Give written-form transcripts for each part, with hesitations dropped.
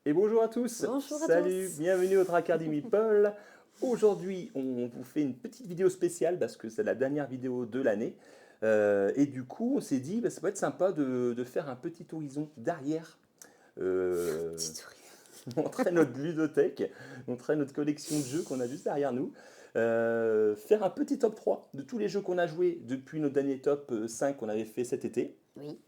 Et bonjour à tous. Bonjour à Salut, tous. bienvenue au Tracadie Meeple. Aujourd'hui, on vous fait une petite vidéo spéciale parce que c'est la dernière vidéo de l'année. Et du coup, on s'est dit, bah, ça peut être sympa de faire un petit horizon derrière. Petit sourire. Montrer notre ludothèque, montrer notre collection de jeux qu'on a juste derrière nous. Faire un petit top 3 de tous les jeux qu'on a joués depuis notre dernier top 5 qu'on avait fait cet été. Oui.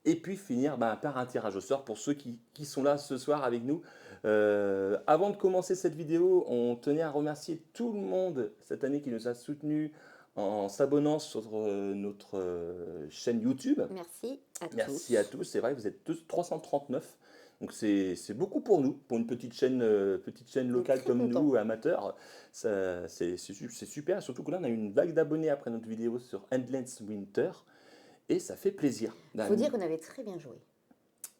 Et puis finir par un tirage au sort pour ceux qui sont là ce soir avec nous. Avant de commencer cette vidéo, on tenait à remercier tout le monde cette année qui nous a soutenus en s'abonnant sur notre chaîne YouTube. Merci à Merci à tous. tous, c'est vrai, vous êtes tous 339. Donc c'est beaucoup pour nous, pour une petite chaîne On est locale très comme contents. nous, amateurs. C'est super, surtout que là on a eu une vague d'abonnés après notre vidéo sur Endless Winter. Et ça fait plaisir. Il faut dire qu'on avait très bien joué.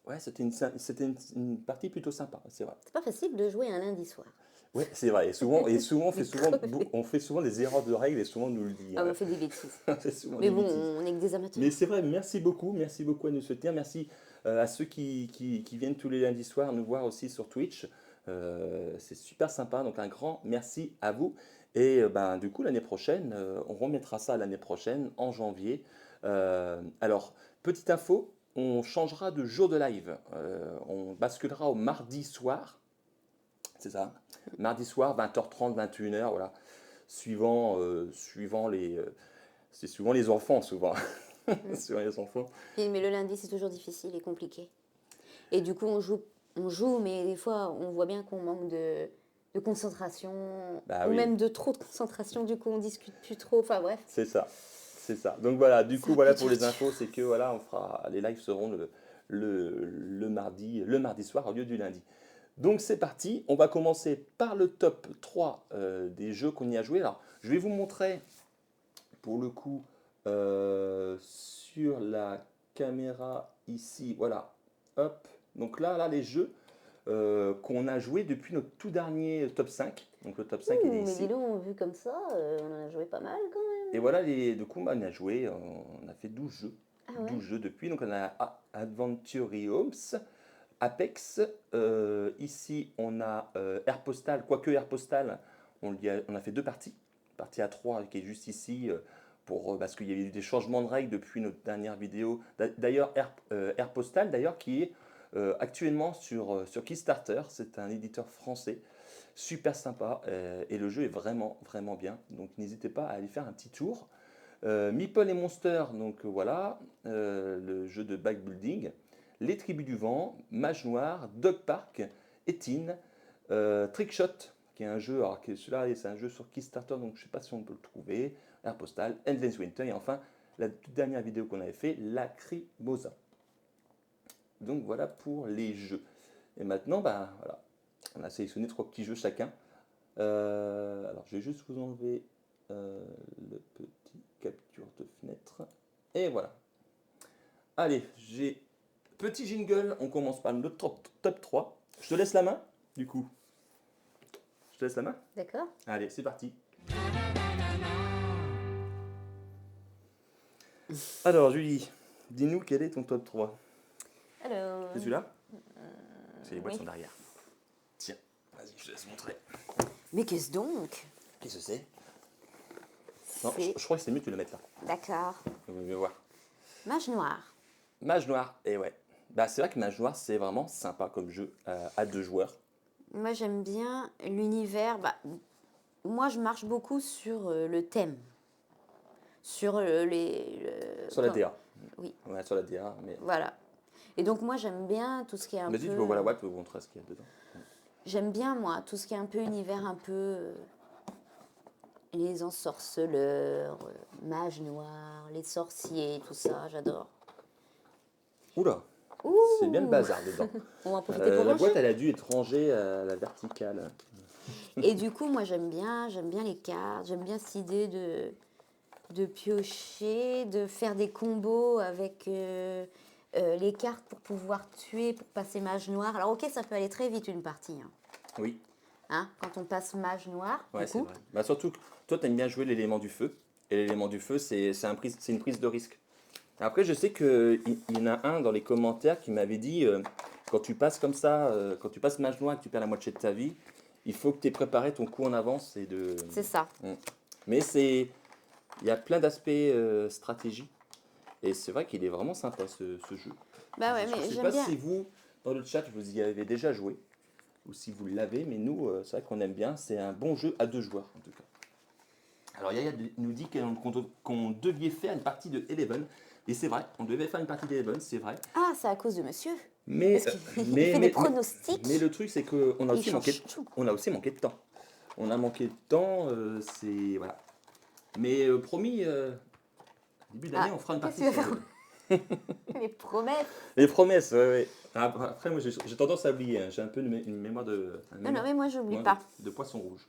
Ouais, c'était une partie plutôt sympa, c'est vrai. C'est pas facile de jouer un lundi soir. Ouais, c'est vrai. Et souvent, On est crevé. on fait souvent des erreurs de règles et souvent on nous le dit. Ah, on fait des bêtises. C'est souvent Mais des bon, bêtises. on est que des amateurs. Mais c'est vrai, merci beaucoup à nous soutenir. Merci à ceux qui viennent tous les lundis soirs nous voir aussi sur Twitch. C'est super sympa, donc un grand merci à vous. Et du coup, l'année prochaine, on remettra ça l'année prochaine, en janvier. Alors, petite info, on changera de jour de live. On basculera au mardi soir. C'est ça. Mardi soir, 20h30, 21h, voilà. Suivant c'est souvent les enfants, souvent. Suivant les enfants. Oui, mais le lundi, c'est toujours difficile et compliqué. Et du coup, on joue, mais des fois, on voit bien qu'on manque de concentration, Bah ou oui, même de trop de concentration. Du coup, on discute plus trop. Enfin bref, c'est ça. C'est ça. Donc voilà, du c'est coup, un peu voilà pour dur les dur. infos, c'est que voilà, les lives seront le mardi soir au lieu du lundi. Donc c'est parti, on va commencer par le top 3 des jeux qu'on y a joué. Alors, je vais vous montrer pour le coup sur la caméra ici, voilà, hop. Donc là, les jeux qu'on a joués depuis notre tout dernier top 5. Donc le top 5 il est Ouh, mais dis ici. donc, vu comme ça, on en a joué pas mal quand même. Et voilà, du coup, on a joué, on a fait 12 jeux. Ah ouais. 12 jeux depuis. Donc on a Adventure Homes, Apex. Ici, on a Air Postal. Quoique Air Postal, on a fait deux parties. Partie à 3 qui est juste ici. Parce qu'il y a eu des changements de règles depuis notre dernière vidéo. D'ailleurs, Air Postal, d'ailleurs, qui est actuellement sur Kickstarter. C'est un éditeur français. Super sympa. Et le jeu est vraiment, vraiment bien. Donc n'hésitez pas à aller faire un petit tour. Meeple et Monster, donc voilà, le jeu de backbuilding. Les Tribus du Vent, Mage Noir, Dog Park, Etine, Trickshot, qui est un jeu, alors celui-là c'est un jeu sur Kickstarter, donc je ne sais pas si on peut le trouver, Air Postal, Endless Winter, et enfin la toute dernière vidéo qu'on avait fait, Lacrimosa. Donc voilà pour les jeux. Et maintenant, voilà, on a sélectionné trois petits jeux chacun. Alors je vais juste vous enlever le petit capture de fenêtre. Et voilà. Allez, j'ai petit jingle. On commence par le top 3. Je te laisse la main, du coup. Je te laisse la main. D'accord. Allez, c'est parti. Alors, Julie, dis-nous quel est ton top 3. Alors, C'est celui-là. C'est les boîtes sont oui. derrière. Tiens, vas-y, je te laisse montrer. Mais qu'est-ce donc? Qu'est-ce que c'est? Non, je C'est... crois que c'est mieux que tu le mettes là. D'accord. On va voir. Mage noir. Mage Noir, et ouais. C'est vrai que Mage Noir, c'est vraiment sympa comme jeu à deux joueurs. Moi, j'aime bien l'univers. Moi, je marche beaucoup sur le thème. Sur Sur la DA. Oui, Ouais, sur la DA, mais... voilà. Et donc, moi, j'aime bien tout ce qui est un Vas-y, peu... tu peux voir la boîte, tu peux vous montrer ce qu'il y a dedans. J'aime bien, moi, tout ce qui est un peu univers, un peu... les ensorceleurs, mages noirs, les sorciers, tout ça, j'adore. Oula, Ouh. c'est bien le bazar dedans. On va en profiter pour La manger. boîte, elle a dû être rangée à la verticale. Et du coup, moi, j'aime bien les cartes, j'aime bien cette idée de piocher, de faire des combos avec les cartes pour pouvoir tuer, pour passer mage noir. Alors ok, ça peut aller très vite une partie, hein. Oui, Hein, quand on passe mage noir, ouais, du c'est coup. vrai. Bah, surtout que toi, tu aimes bien jouer l'élément du feu. Et l'élément du feu, c'est une prise de risque. Après, je sais qu'il y en a un dans les commentaires qui m'avait dit quand tu passes comme ça, quand tu passes mage noir et que tu perds la moitié de ta vie, il faut que tu aies préparé ton coup en avance. C'est ça. Mm. Mais il y a plein d'aspects stratégie. Et c'est vrai qu'il est vraiment sympa ce jeu. Bah ouais, Je ne mais sais j'aime pas bien. si vous, dans le chat, vous y avez déjà joué, ou si vous l'avez, mais nous, c'est vrai qu'on aime bien. C'est un bon jeu à 2 joueurs, en tout cas. Alors Yaya nous dit qu'on devait faire une partie de Eleven. Et c'est vrai, on devait faire une partie d'Eleven, c'est vrai. Ah, c'est à cause de monsieur. Mais, Parce qu'il il fait des pronostics. mais le truc, c'est qu'on a Il aussi change tout. on a aussi manqué de temps. On a manqué de temps, c'est... Voilà. Mais promis, début d'année, Ah, on fera une qu'est-ce partie que tu sur vas Eleven. faire? Les promesses. Les promesses, ouais, ouais. Après, moi, j'ai tendance à oublier, hein. J'ai un peu une mémoire Non, non, mais moi, j'oublie ouais, pas. de poisson rouge.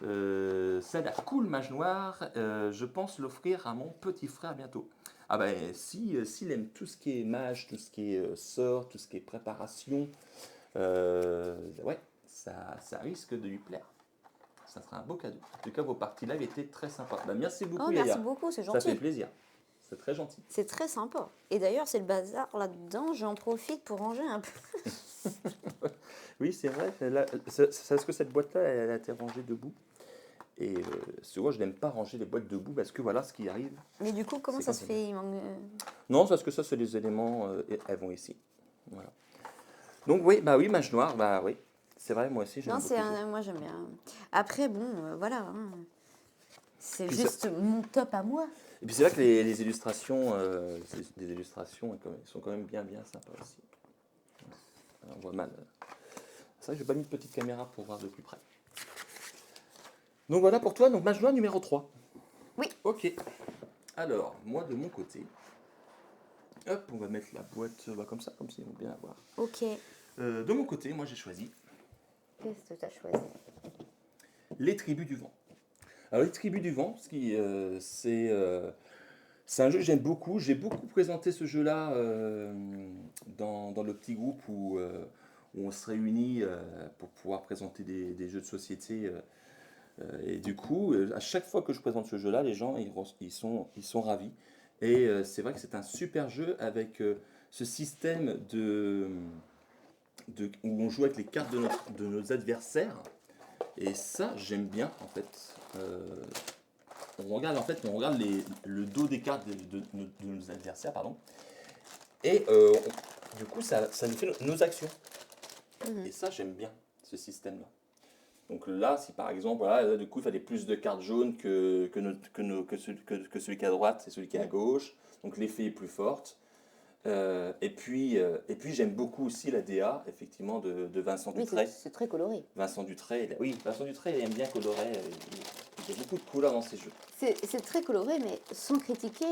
Ça a l'air cool, Mage Noir. Je pense l'offrir à mon petit frère bientôt. Ah ben, s'il aime tout ce qui est mage, tout ce qui est sort, tout ce qui est préparation, ouais, ça risque de lui plaire. Ça sera un beau cadeau. En tout cas, vos parties live étaient très sympas. Bah, merci beaucoup, Oh, merci Yaya. beaucoup, c'est Ça fait gentil. plaisir. C'est très gentil. C'est très sympa. Et d'ailleurs, c'est le bazar là-dedans. J'en profite pour ranger un peu. Oui, c'est vrai. Est-ce que cette boîte-là, elle a été rangée debout? Et souvent, je n'aime pas ranger les boîtes debout parce que voilà ce qui arrive. Mais du coup, comment C'est ça quand se même. fait? Il manque... Non, parce que ça, c'est les éléments, elles vont ici. Voilà. Donc, oui, bah oui, Mage Noir, bah oui. C'est vrai, moi aussi, j'aime Non, beaucoup. moi, j'aime bien. Après, bon, voilà, hein. C'est Puis juste mon top à moi. Et puis, c'est vrai que les illustrations, des illustrations, elles sont quand même bien sympas aussi. On voit mal. C'est vrai que j'ai pas mis de petite caméra pour voir de plus près. Donc, voilà pour toi. Donc, Mage Noir numéro 3. Oui. Ok. Alors, moi, de mon côté, hop, on va mettre la boîte comme ça, comme si on veut bien la voir. Ok. De mon côté, moi, j'ai choisi Qu'est-ce que tu as choisi? Les Tribus du Vent. Alors, les Tribus du Vent, c'est un jeu que j'aime beaucoup. J'ai beaucoup présenté ce jeu-là dans le petit groupe où on se réunit pour pouvoir présenter des jeux de société. Et du coup, à chaque fois que je présente ce jeu-là, les gens ils sont ravis. Et c'est vrai que c'est un super jeu avec ce système où on joue avec les cartes de nos adversaires. Et ça, j'aime bien en fait. On regarde le dos des cartes de nos adversaires, pardon. Et du coup, ça nous fait nos actions. Mhm. Et ça, j'aime bien ce système-là. Donc là, si par exemple, voilà, là, du coup, il fallait plus de cartes jaunes que celui qui est à droite et celui qui est à gauche. Donc l'effet est plus fort. Et puis j'aime beaucoup aussi la DA, effectivement, de Vincent Oui, Dutray. c'est très coloré. Vincent Dutray, oui, Vincent Dutray, il aime bien colorer. Il y a beaucoup de couleurs dans ses jeux. C'est très coloré, mais sans critiquer,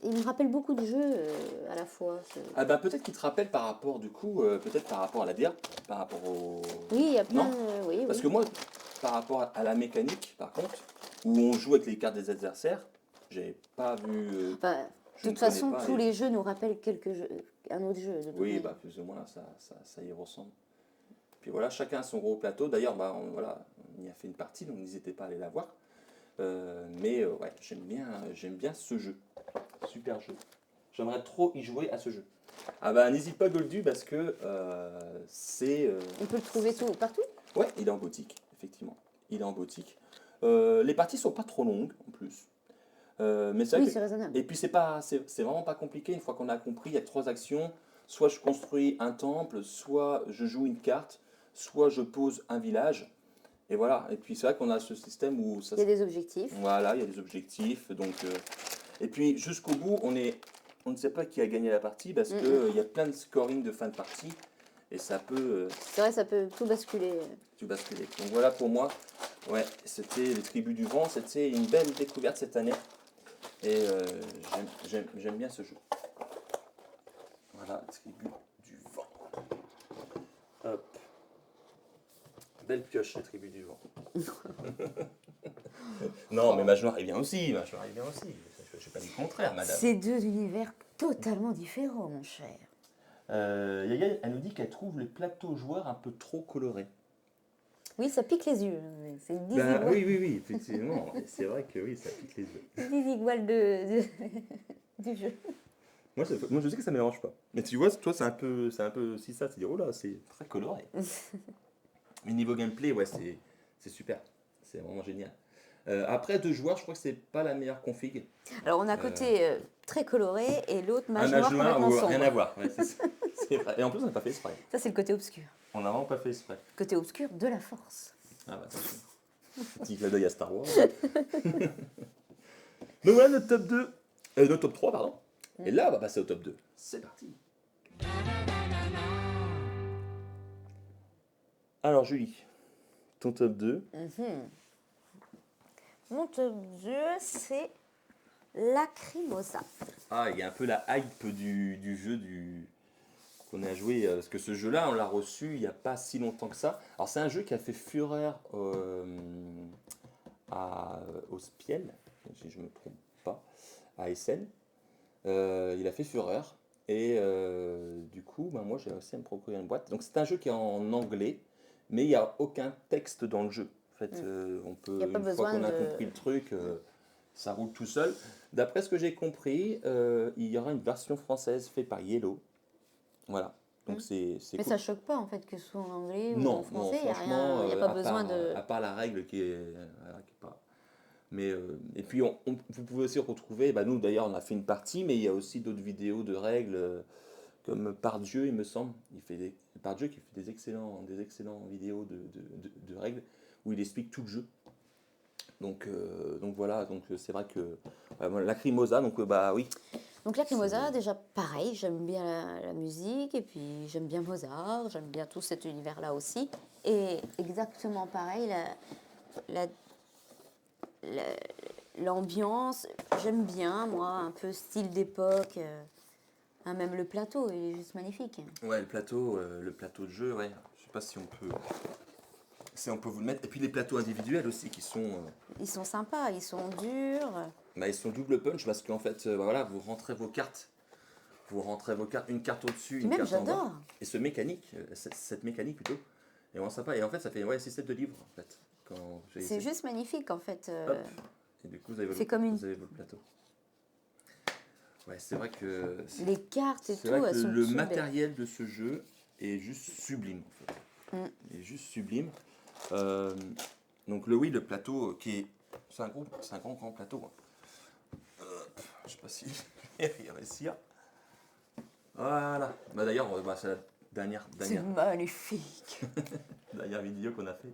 il me rappelle beaucoup de jeux à la fois. Ah ben peut-être qu'il te rappelle par rapport, du coup, peut-être par rapport à la DA, par rapport au... Oui, il y a plein Non? de... Oui, Parce oui. que moi, par rapport à la mécanique, par contre, où on joue avec les cartes des adversaires, j'ai pas vu... Enfin, je de ne toute connais façon, pas. tous les jeux nous rappellent un autre jeu. De toute Oui, manière. bah plus ou moins, ça y ressemble. Puis voilà, chacun a son gros plateau. D'ailleurs, bah, voilà, on y a fait une partie, donc n'hésitez pas à aller la voir. Mais ouais, j'aime bien ce jeu. Super jeu. J'aimerais trop y jouer à ce jeu. Ah bah n'hésite pas Goldu parce que c'est... On peut le trouver partout? Ouais, il est en boutique, effectivement. Il est en boutique. Les parties sont pas trop longues en plus. Mais c'est vrai Oui, que... c'est raisonnable. Et puis c'est vraiment pas compliqué. Une fois qu'on a compris, il y a 3 actions. Soit je construis un temple, soit je joue une carte, soit je pose un village. Et voilà. Et puis c'est vrai qu'on a ce système où ça... Il y a des objectifs. Voilà, il y a des objectifs. Donc, et puis jusqu'au bout, on ne sait pas qui a gagné la partie parce qu'il y a plein de scoring de fin de partie. Et ça peut C'est vrai, ça peut tout basculer. tout basculer. Donc voilà pour moi. Ouais, c'était les Tribus du Vent. C'était une belle découverte cette année. Et j'aime bien ce jeu. Voilà, Tribu du Vent. Hop. Belle pioche, la Tribu du Vent. Non, mais Oh. Mage Noire, il vient aussi. Mage Noire, il vient aussi. Je ne sais pas du contraire, madame. C'est deux univers totalement différents, mon cher. Yaya, elle nous dit qu'elle trouve les plateaux joueurs un peu trop colorés. Oui, ça pique les yeux. C'est Ben, Dizzy oui, effectivement. C'est vrai que oui, ça pique les yeux. Dizzy du jeu. Moi, je sais que ça ne me dérange pas. Mais tu vois, toi, c'est un peu aussi ça. Tu dis, oh là, c'est très coloré. Mais niveau gameplay, ouais, c'est super. C'est vraiment génial. Après, deux joueurs, je crois que c'est pas la meilleure config. Alors, on a un Euh, côté très coloré et l'autre un mage Mage noir Noir complètement ou sombre. rien à voir. Ouais, c'est vrai. Et en plus, on n'a pas fait exprès. Ça, c'est le côté obscur. On n'a vraiment pas fait exprès. Côté obscur de la force. Ah bah attention. Petit clin d'œil à Star Wars. Donc voilà notre top 2. Notre top 3, pardon. Et là, on va passer au top 2. C'est parti. Alors Julie, ton top 2. Mon top 2, c'est Lacrimosa. Ah, il y a un peu la hype du jeu qu'on a joué. Parce que ce jeu-là, on l'a reçu il n'y a pas si longtemps que ça. Alors c'est un jeu qui a fait fureur au Spiel, si je ne me trompe pas, à Essen. Il a fait fureur. Et du coup, ben, moi j'ai réussi à me procurer une boîte. Donc c'est un jeu qui est en anglais, mais il n'y a aucun texte dans le jeu. En fait, on peut, Y a pas une fois besoin qu'on a de- compris le truc, ça roule tout seul. D'après ce que j'ai compris, il y aura une version française faite par Yellow. Voilà. Donc c'est Mais cool. ça choque pas en fait que ce soit en anglais ou en Non, français. Il n'y a franchement, rien, y a pas besoin de. à part la règle qui est, voilà, qui est pas. Mais et puis vous pouvez aussi retrouver, bah nous d'ailleurs on a fait une partie, mais il y a aussi d'autres vidéos de règles comme Pardieu, il me semble. Pardieu qui fait des excellents vidéos de règles où il explique tout le jeu. Donc voilà, donc c'est vrai que voilà, Lacrimosa, donc bah oui. Donc Lacrimosa, déjà pareil, j'aime bien la musique et puis j'aime bien Mozart, j'aime bien tout cet univers-là aussi. Et exactement pareil, la- l'ambiance, j'aime bien, moi, un peu style d'époque. Hein, même le plateau, il est juste magnifique. Ouais, le plateau de jeu, ouais. Je sais pas si on peut vous le mettre. Et puis les plateaux individuels aussi qui sont. Ils sont sympas, ils sont durs. Bah, ils sont double punch parce qu'en fait, voilà, vous rentrez vos cartes. Une carte au-dessus, Puis une même, carte en bas. j'adore. Et cette mécanique plutôt, est vraiment sympa. Et en fait, ça fait ouais, 6 sets de livres en fait. Quand j'ai C'est essayé. juste magnifique en fait. Hop. Et du coup, c'est comme une- vous avez votre plateau. Ouais, c'est vrai que. Les cartes et C'est tout, vrai elles que sont le super. matériel de ce jeu est juste sublime. En fait. Il est juste sublime. Euh, donc le plateau qui est. C'est un grand plateau. Hein. Je sais pas si je vais y réussir. Voilà. Bah, d'ailleurs, c'est la C'est magnifique. dernière vidéo qu'on a fait.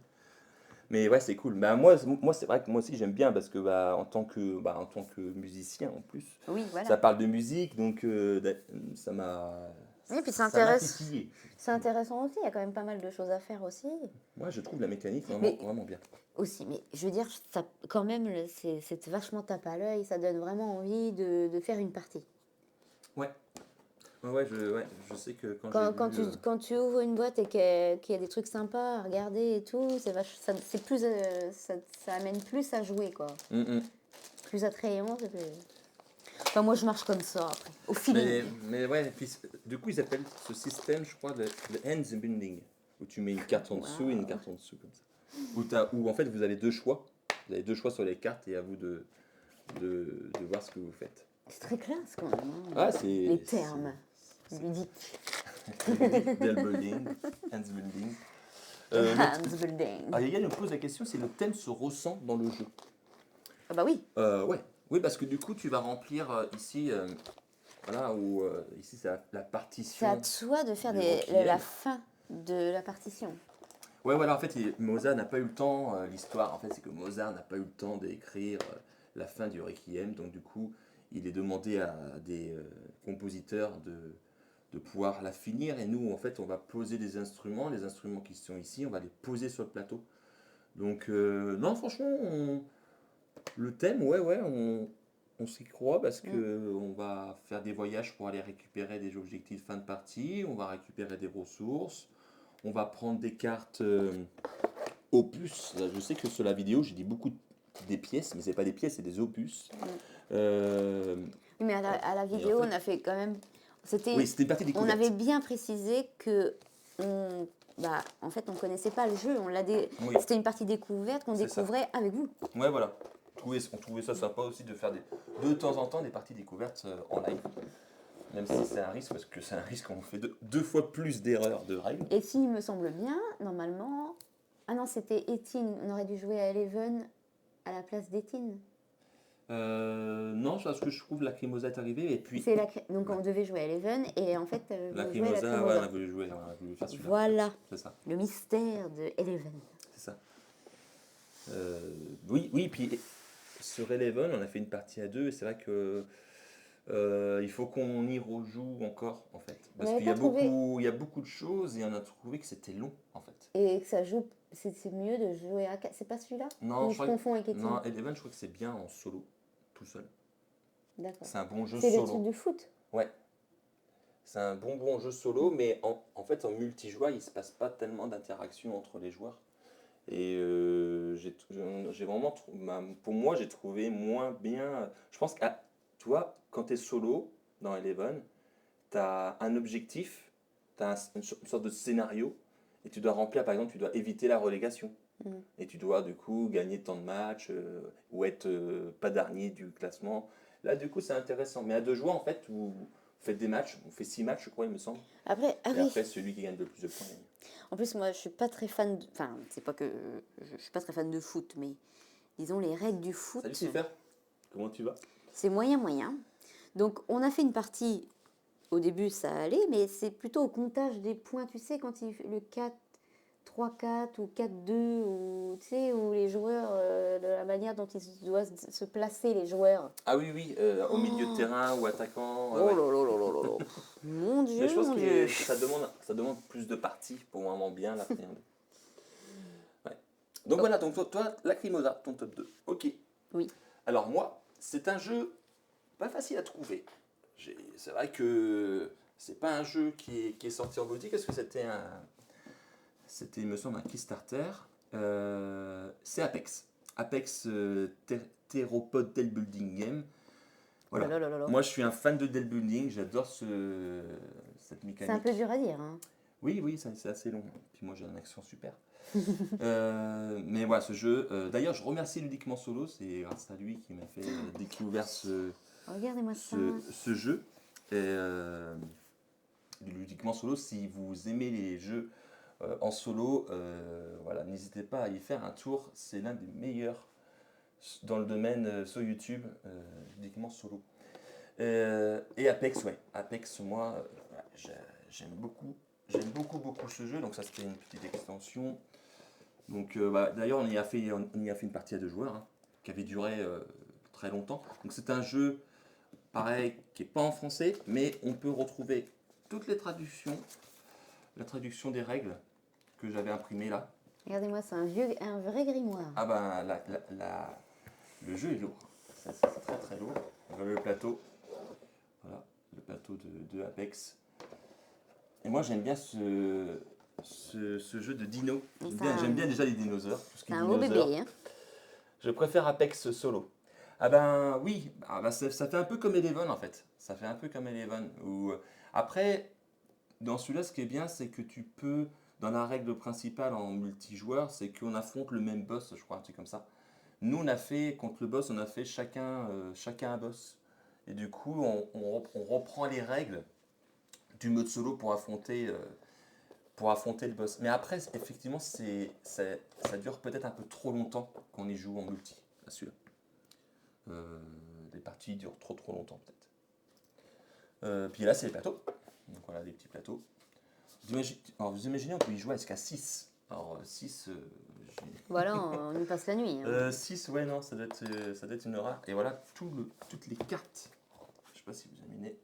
Mais ouais, c'est cool. Bah, moi c'est vrai que moi aussi j'aime bien parce que en tant que musicien en plus, Oui, voilà. ça parle de musique, donc ça m'a. Oui, puis ça c'est m'a intéressant. titillé. C'est intéressant aussi, il y a quand même pas mal de choses à faire aussi. Moi, je trouve la mécanique vraiment, Mais- vraiment bien. Aussi, mais je veux dire, ça, quand même, c'est vachement tape à l'œil, ça donne vraiment envie de faire une partie. Ouais. Je sais que quand Quand, j'ai vu, quand tu ouvres une boîte et qu'il y a des trucs sympas à regarder et tout, c'est plus, ça amène plus à jouer, quoi. Plus attrayant. Enfin, moi, je marche comme ça, après, au feeling. mais ouais, puis, du coup, ils appellent ce système, je crois, le hands binding, où tu mets une carte en dessous et une carte en dessous, comme ça. Où en fait, vous avez deux choix. Vous avez deux choix sur les cartes et à vous de voir ce que vous faites. C'est très classe, quand même. Hein. Ah, c'est. Les termes ludiques. Del building, hands building. Hands building. Ah, Yaya nous pose la question si le thème se ressent dans le jeu. Ah bah oui. Ouais. Oui, parce que du coup, tu vas remplir ici, voilà, où ici c'est la partition. C'est à toi de faire du Requiem. la fin de la partition. Ouais, voilà, en fait, Mozart n'a pas eu le temps, l'histoire, en fait, c'est que Mozart n'a pas eu le temps d'écrire la fin du Requiem, donc du coup, il est demandé à des compositeurs de pouvoir la finir, et nous, en fait, on va poser des instruments, les instruments qui sont ici, on va les poser sur le plateau. Donc, non, franchement, le thème, ouais, on s'y croit parce que on va faire des voyages pour aller récupérer des objectifs fin de partie, on va récupérer des ressources, on va prendre des cartes opus. Là, je sais que sur la vidéo, j'ai dit beaucoup de des pièces, mais c'est pas des pièces, c'est des opus. Oui, mais à la vidéo, en fait, on a fait quand même. oui, c'était une partie On découverte. avait bien précisé que en fait, on connaissait pas le jeu. Oui. C'était une partie découverte qu'on découvrait avec vous. Ouais, voilà. On trouvait ça sympa aussi de faire de temps en temps des parties découvertes en live. Même si c'est un risque, parce que c'est un risque, on fait deux fois plus d'erreurs de règles. Et s'il me semble bien, normalement. Ah non, c'était Etine. On aurait dû jouer à Eleven à la place d'Etine. Non, parce que je trouve la Crimosa est arrivée et puis. Donc on devait jouer à Eleven et en fait La vous jouez à la Crimosa, ouais, Crimosa. on a voulu jouer, on a voulu faire celui-là. Voilà, C'est ça. le mystère de Eleven. C'est ça. Oui, puis sur Eleven, on a fait une partie à 2 et c'est vrai que il faut qu'on y rejoue encore en fait. Parce qu'il y a beaucoup de choses et on a trouvé que c'était long en fait. Et que ça joue, c'est mieux de jouer à 4. C'est pas celui-là? Non, je confonds avec Etine. Non, Eleven, je crois que c'est bien en solo, tout seul. D'accord. C'est un bon jeu solo. C'est le truc du foot? Ouais. C'est un bon jeu solo, mais en fait en multijoueur, il se passe pas tellement d'interaction entre les joueurs. Et j'ai vraiment, pour moi, j'ai trouvé moins bien. Je pense que, tu vois, quand tu es solo dans Eleven, tu as un objectif, tu as une sorte de scénario, et tu dois remplir, par exemple, tu dois éviter la relégation. Et tu dois, du coup, gagner tant de matchs, ou être pas dernier du classement. Là, du coup, c'est intéressant. Mais à 2 joueurs, en fait, vous faites des matchs, on fait 6 matchs, je crois, il me semble. Après, Après, celui qui gagne le plus de points gagne. En plus, moi, je suis pas très fan. Enfin, c'est pas que je suis pas très fan de foot, mais disons les règles du foot. Salut Cypher, comment tu vas? C'est moyen. Donc, on a fait une partie. Au début, ça allait, mais c'est plutôt au comptage des points. Tu sais, quand le 4-3-4 ou 4-2, ou tu sais, où les joueurs, de la manière dont ils doivent se placer, les joueurs. Ah oui, au milieu de terrain ou attaquant. Oh là là. Mon Dieu, mais je pense mon que Dieu. ça demande plus de parties pour vraiment bien l'appréhender. Ouais. Donc voilà, donc toi, Lacrimosa, ton top 2. Ok. Oui. Alors moi, c'est un jeu pas facile à trouver. C'est vrai que c'est pas un jeu qui est sorti en boutique, parce que c'était, il me semble, un Kickstarter. C'est Apex. Apex Theropod Deck Building Game. Voilà. Là. Moi, je suis un fan de deck building. J'adore cette mécanique. C'est un peu dur à dire. Hein. Oui, c'est assez long. Puis moi, j'ai un accent super. Mais voilà, ce jeu. D'ailleurs, je remercie Ludiquement Solo. C'est grâce à lui qui m'a fait découvrir Regardez-moi ça. ce jeu. Et Ludiquement Solo, si vous aimez les jeux en solo, voilà, n'hésitez pas à y faire un tour. C'est l'un des meilleurs dans le domaine sur YouTube, Ludiquement Solo. Et Apex, ouais. Apex, moi, j'aime beaucoup ce jeu. Donc ça, c'était une petite extension. Donc d'ailleurs, on y a fait une partie à 2 joueurs, hein, qui avait duré très longtemps. Donc c'est un jeu, pareil, qui n'est pas en français, mais on peut retrouver toutes les traductions, la traduction des règles que j'avais imprimées là. Regardez-moi, c'est un vrai grimoire. Ah ben, le jeu est lourd. C'est très très lourd. Le plateau. Voilà, le plateau de Apex. Et moi, j'aime bien ce jeu de dino. J'aime bien déjà les dinosaures. C'est un beau bébé, hein. Je préfère Apex solo. Ah ben oui, ça fait un peu comme Eleven en fait. Ça fait un peu comme Eleven. Après, dans celui-là, ce qui est bien, c'est que tu peux, dans la règle principale en multijoueur, c'est qu'on affronte le même boss, je crois, un truc comme ça. Nous, on a fait, contre le boss, on a fait chacun un boss. Et du coup, on reprend les règles du mode solo pour affronter le boss. Mais après, effectivement, ça dure peut-être un peu trop longtemps qu'on y joue en multi, à celui-là. Les parties durent trop longtemps, peut-être. Puis là, c'est les plateaux. Donc voilà, des petits plateaux. Vous imaginez, on peut y jouer jusqu'à 6. Alors, 6... Voilà, on y passe la nuit. 6, ouais, non, ça doit être une horreur. Et voilà, toutes les cartes. Je sais pas si vous imaginez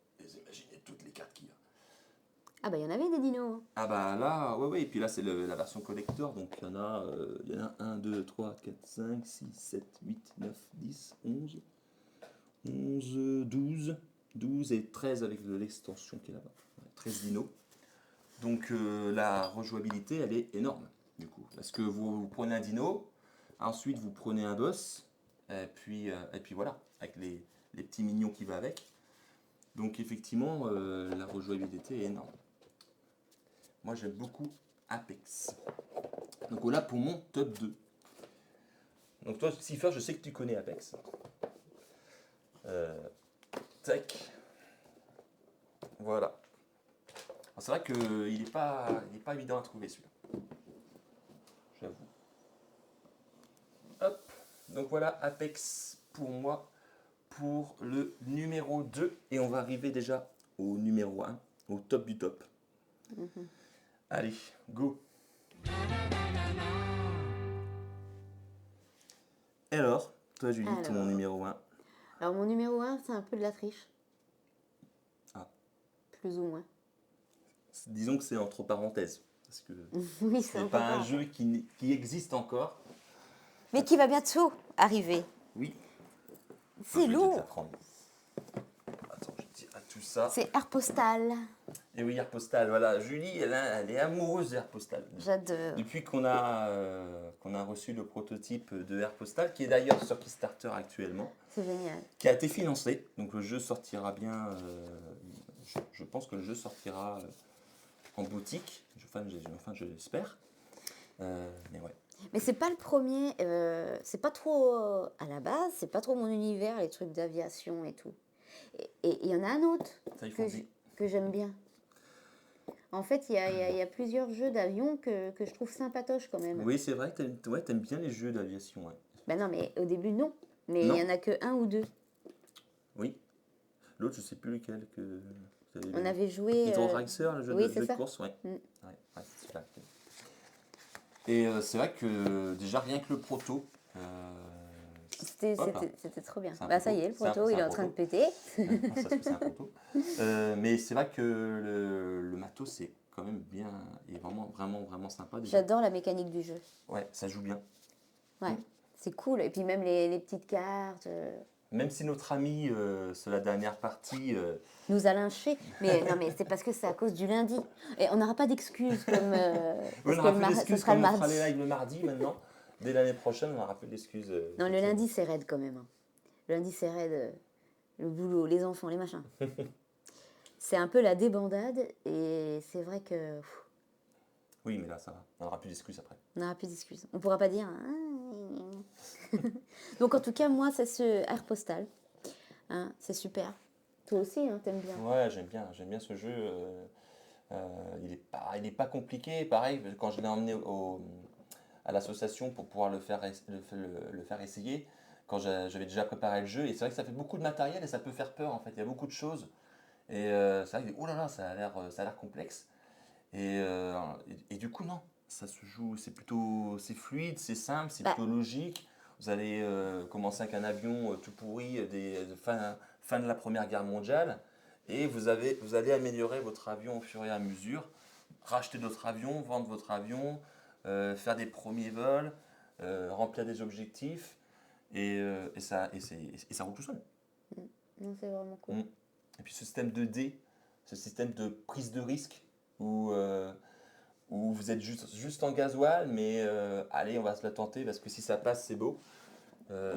toutes les cartes qu'il y a. Ah bah il y en avait des dinos. Ah bah là, ouais, et puis là c'est la version collector, donc il y en a 1, 2, 3, 4, 5, 6, 7, 8, 9, 10, 11, 12 et 13 avec l'extension qui est là-bas. 13 dinos. Donc la rejouabilité, elle est énorme, du coup. Parce que vous prenez un dino, ensuite vous prenez un boss, Et puis voilà, avec les petits mignons qui va avec. Donc effectivement, la rejouabilité est énorme. Moi j'aime beaucoup Apex. Donc voilà pour mon top 2. Donc toi, Cipher, je sais que tu connais Apex. Tac. Voilà. C'est vrai qu'il n'est pas évident à trouver celui-là. J'avoue. Hop. Donc voilà Apex pour moi pour le numéro 2. Et on va arriver déjà au numéro 1, au top du top. Allez, go. Et alors, toi Julie, ton numéro 1. Alors mon numéro 1, c'est un peu de la triche. Ah. Plus ou moins. Disons que c'est entre parenthèses. Parce que oui, c'est pas un jeu qui existe encore. Mais qui va bientôt arriver. Oui. C'est lourd. Attends, je tire à tout ça. C'est Airpostal. Et oui, Airpostal, voilà. Julie, elle est amoureuse d'Airpostal. J'adore. Depuis qu'on a reçu le prototype de Airpostal, qui est d'ailleurs sur Kickstarter actuellement. C'est génial. Qui a été financé. Donc le jeu sortira bien. Je pense que le jeu sortira en boutique. Enfin, je l'espère. Mais ouais. Mais c'est pas le premier. C'est pas trop à la base. C'est pas trop mon univers, les trucs d'aviation et tout. Et il y en a un autre que j'aime bien. En fait, il y a plusieurs jeux d'avion que je trouve sympatoches quand même. Oui, c'est vrai que t'aimes bien les jeux d'aviation. Ouais. Ben non, mais au début, non. Mais il n'y en a que un ou deux. Oui. L'autre, je sais plus lequel que... On avait joué... Hydro Racer, le jeu, de course, ouais. Ouais, c'est super. Et c'est vrai que déjà, rien que le proto... C'était trop bien. Bah ça y est, le proto, il est en train de péter. C'est un proto. Mais c'est vrai que le matos, c'est quand même bien... Il est vraiment sympa. J'adore la mécanique du jeu. Ouais, ça joue bien. Ouais, c'est cool. Et puis même les petites cartes... Même si notre ami, sur la dernière partie... nous a lynché. Mais non, mais c'est parce que c'est à cause du lundi. Et on n'aura pas d'excuses comme... on n'aura plus d'excuses comme on fera les lives le mardi maintenant. Dès l'année prochaine, on n'aura plus d'excuses. Non, le lundi, c'est raide quand même. Le lundi, c'est raide. Le boulot, les enfants, les machins. C'est un peu la débandade. Et c'est vrai que... Oui, mais là, ça va. On n'aura plus d'excuses après. On n'aura plus d'excuses. On ne pourra pas dire... Donc en tout cas, moi, c'est ce Airpostal. Hein, c'est super. Toi aussi, hein, t'aimes bien. Ouais, j'aime bien ce jeu. Il est pas compliqué. Pareil, quand je l'ai emmené à l'association pour pouvoir le faire essayer, quand j'avais déjà préparé le jeu, et c'est vrai que ça fait beaucoup de matériel et ça peut faire peur en fait. Il y a beaucoup de choses. Et c'est vrai que oh là là, ça a l'air complexe. Et du coup, non, ça se joue, c'est fluide, c'est simple, c'est plutôt logique. Vous allez commencer avec un avion tout pourri fin de la Première Guerre mondiale et vous allez améliorer votre avion au fur et à mesure, racheter d'autres avions, vendre votre avion, faire des premiers vols, remplir des objectifs et ça roule tout seul. Non, c'est vraiment cool. Et puis ce système de dés, ce système de prise de risque où vous êtes juste en gasoil, mais allez, on va se la tenter parce que si ça passe, c'est beau.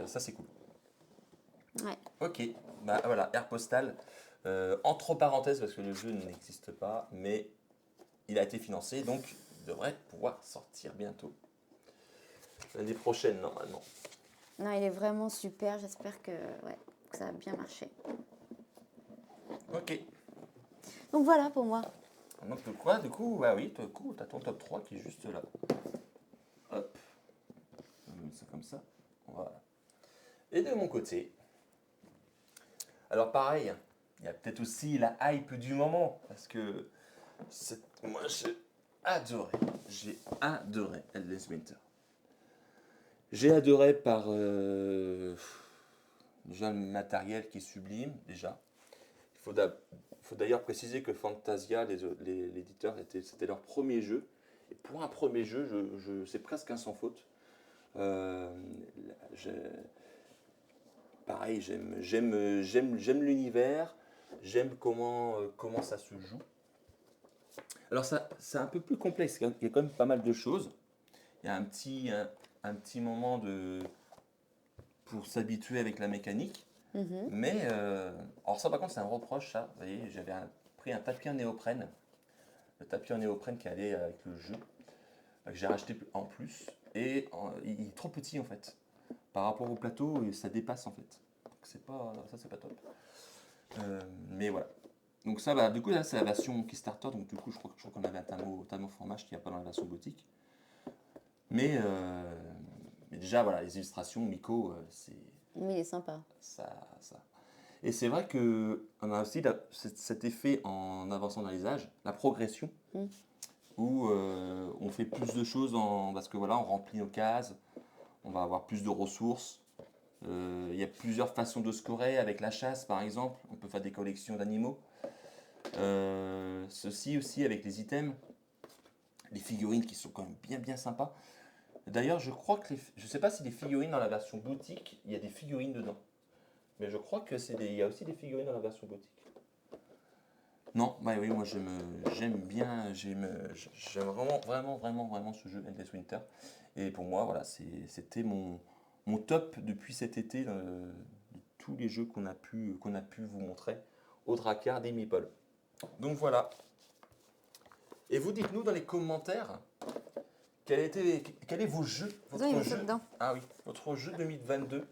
Ça, c'est cool. Ouais. Ok, bah voilà, Airpostal. Entre parenthèses, parce que le jeu n'existe pas, mais il a été financé, donc il devrait pouvoir sortir bientôt. L'année prochaine, normalement. Non, il est vraiment super. J'espère que ça va bien marcher. Ok. Donc voilà pour moi. Donc quoi, du coup, bah oui, du coup, t'as ton top 3 qui est juste là. Hop. On va mettre ça comme ça. Voilà. Et de mon côté, alors pareil, il y a peut-être aussi la hype du moment, parce que moi j'ai adoré Endless Winter. J'ai adoré par déjà le matériel qui est sublime, déjà. Il faut d'ailleurs préciser que Fantasia, l'éditeur, c'était leur premier jeu. Et pour un premier jeu, c'est presque un sans faute. Pareil, j'aime l'univers, j'aime comment ça se joue. Alors c'est un peu plus complexe, il y a quand même pas mal de choses. Il y a un petit moment pour s'habituer avec la mécanique. Mais, alors ça par contre c'est un reproche ça. Vous voyez, j'avais pris un tapis en néoprène. Le tapis en néoprène qui allait avec le jeu, que j'ai racheté en plus. Et il est trop petit en fait. Par rapport au plateau, et ça dépasse en fait. Donc c'est pas top. Mais voilà. Donc ça, du coup là c'est la version Kickstarter. Donc du coup je crois qu'on avait un Tamo fromage qu'il n'y a pas dans la version boutique. Mais déjà voilà, les illustrations, Miko, c'est... Mais il est sympa. Ça. Et c'est vrai qu'on a aussi cet effet en avançant dans les âges, la progression, où on fait plus de choses parce que voilà, on remplit nos cases, on va avoir plus de ressources. Il y a plusieurs façons de scorer avec la chasse par exemple, on peut faire des collections d'animaux. Ceci aussi avec les items, les figurines qui sont quand même bien sympas. D'ailleurs, je crois que je ne sais pas si les figurines dans la version boutique, il y a des figurines dedans. Mais je crois que il y a aussi des figurines dans la version boutique. Non, bah oui, moi j'aime bien, j'aime vraiment ce jeu Endless Winter. Et pour moi, voilà, c'était mon top depuis cet été de tous les jeux qu'on a pu vous montrer au Drakkar des Meeple. Donc voilà. Et vous dites-nous dans les commentaires quel est vos jeux, votre jeu, ah oui, votre jeu 2022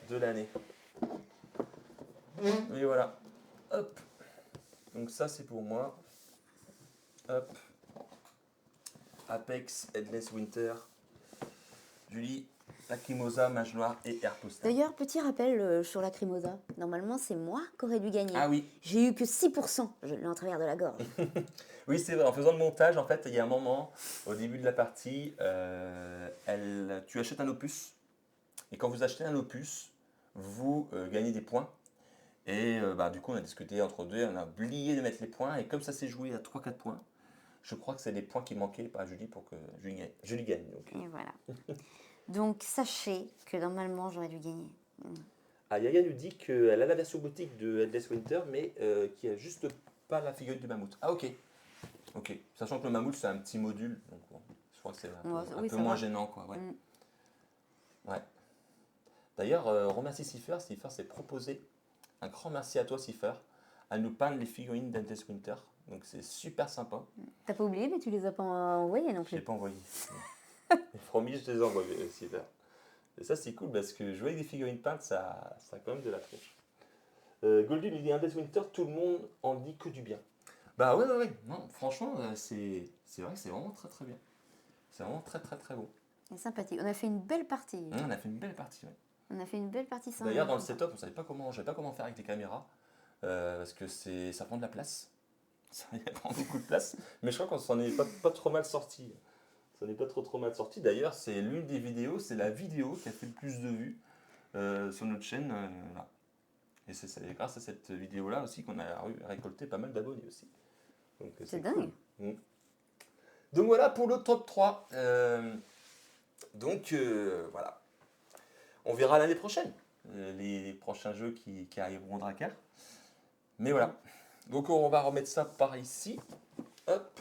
de l'année. Et voilà. Hop. Donc ça c'est pour moi. Hop. Apex, Endless Winter, Julie, Lacrimosa, Mage Noir et Airpostal. D'ailleurs, petit rappel sur Lacrimosa. Normalement, c'est moi qui aurais dû gagner. Ah oui. J'ai eu que 6%. Je l'ai en travers de la gorge. Oui, c'est vrai. En faisant le montage, en fait, il y a un moment, au début de la partie, tu achètes un opus. Et quand vous achetez un opus, vous gagnez des points. Et du coup, on a discuté entre deux, on a oublié de mettre les points. Et comme ça s'est joué à 3-4 points, je crois que c'est les points qui manquaient à Julie pour que Julie gagne. Donc. Et voilà. Donc, sachez que normalement, j'aurais dû gagner. Ah, Yaya nous dit qu'elle a la version boutique de Endless Winter, mais qui a juste pas la figurine du mammouth. Ah, ok. Ok. Sachant que le mammouth, c'est un petit module. Donc, bon, je crois que c'est un peu moins gênant, quoi. Ouais. Ouais. D'ailleurs, remercie Cipher. Cipher s'est proposé. Un grand merci à toi, Cipher, à nous peindre les figurines d'Endless Winter. Donc, c'est super sympa. T'as pas oublié, mais tu les as pas envoyées non plus. Je ne les ai pas envoyées. Promis, je te les envoie, Cipher. Et ça, c'est cool parce que jouer avec des figurines peintes, ça a quand même de la tronche. Golden, il dit Endless Winter, tout le monde en dit que du bien. Bah ouais. Non, franchement, c'est vrai que c'est vraiment très très bien. C'est vraiment très bon. C'est sympathique. On a fait une belle partie. On a fait une belle partie, ouais. On a fait une belle partie sympa. D'ailleurs, dans le setup, on savait pas comment faire avec les caméras. Parce que ça prend de la place. Ça prend beaucoup de place. Mais je crois qu'on s'en est pas trop mal sorti. Ça n'est pas trop mal sorti. D'ailleurs, c'est l'une des vidéos, c'est la vidéo qui a fait le plus de vues sur notre chaîne. Là. Et c'est grâce à cette vidéo-là aussi qu'on a récolté pas mal d'abonnés aussi. Donc, c'est dingue. Cool. Donc voilà pour le top 3. Voilà. On verra l'année prochaine les prochains jeux qui arriveront au Drakkar. Mais voilà. Donc on va remettre ça par ici. Hop.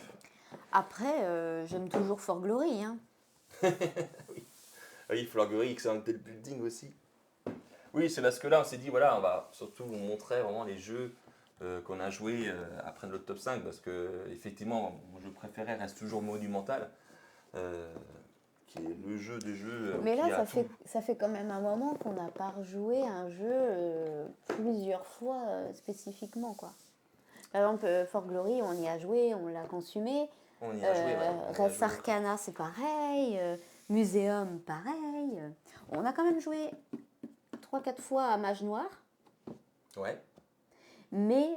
Après, j'aime toujours For Glory. Hein. Oui, For Glory, Excellent Building aussi. Oui, c'est parce que là, on s'est dit, voilà, on va surtout vous montrer vraiment les jeux qu'on a joués après notre top 5. Parce que, effectivement, mon jeu préféré reste toujours Monumental. Qui est le jeu des jeux. Mais là, ça fait quand même un moment qu'on n'a pas rejoué un jeu plusieurs fois spécifiquement, quoi. Par exemple, For Glory, on y a joué, on l'a consumé. On y a joué, Res Arcana, c'est pareil. Muséum, pareil. On a quand même joué 3-4 fois à Mage Noir. Ouais. Mais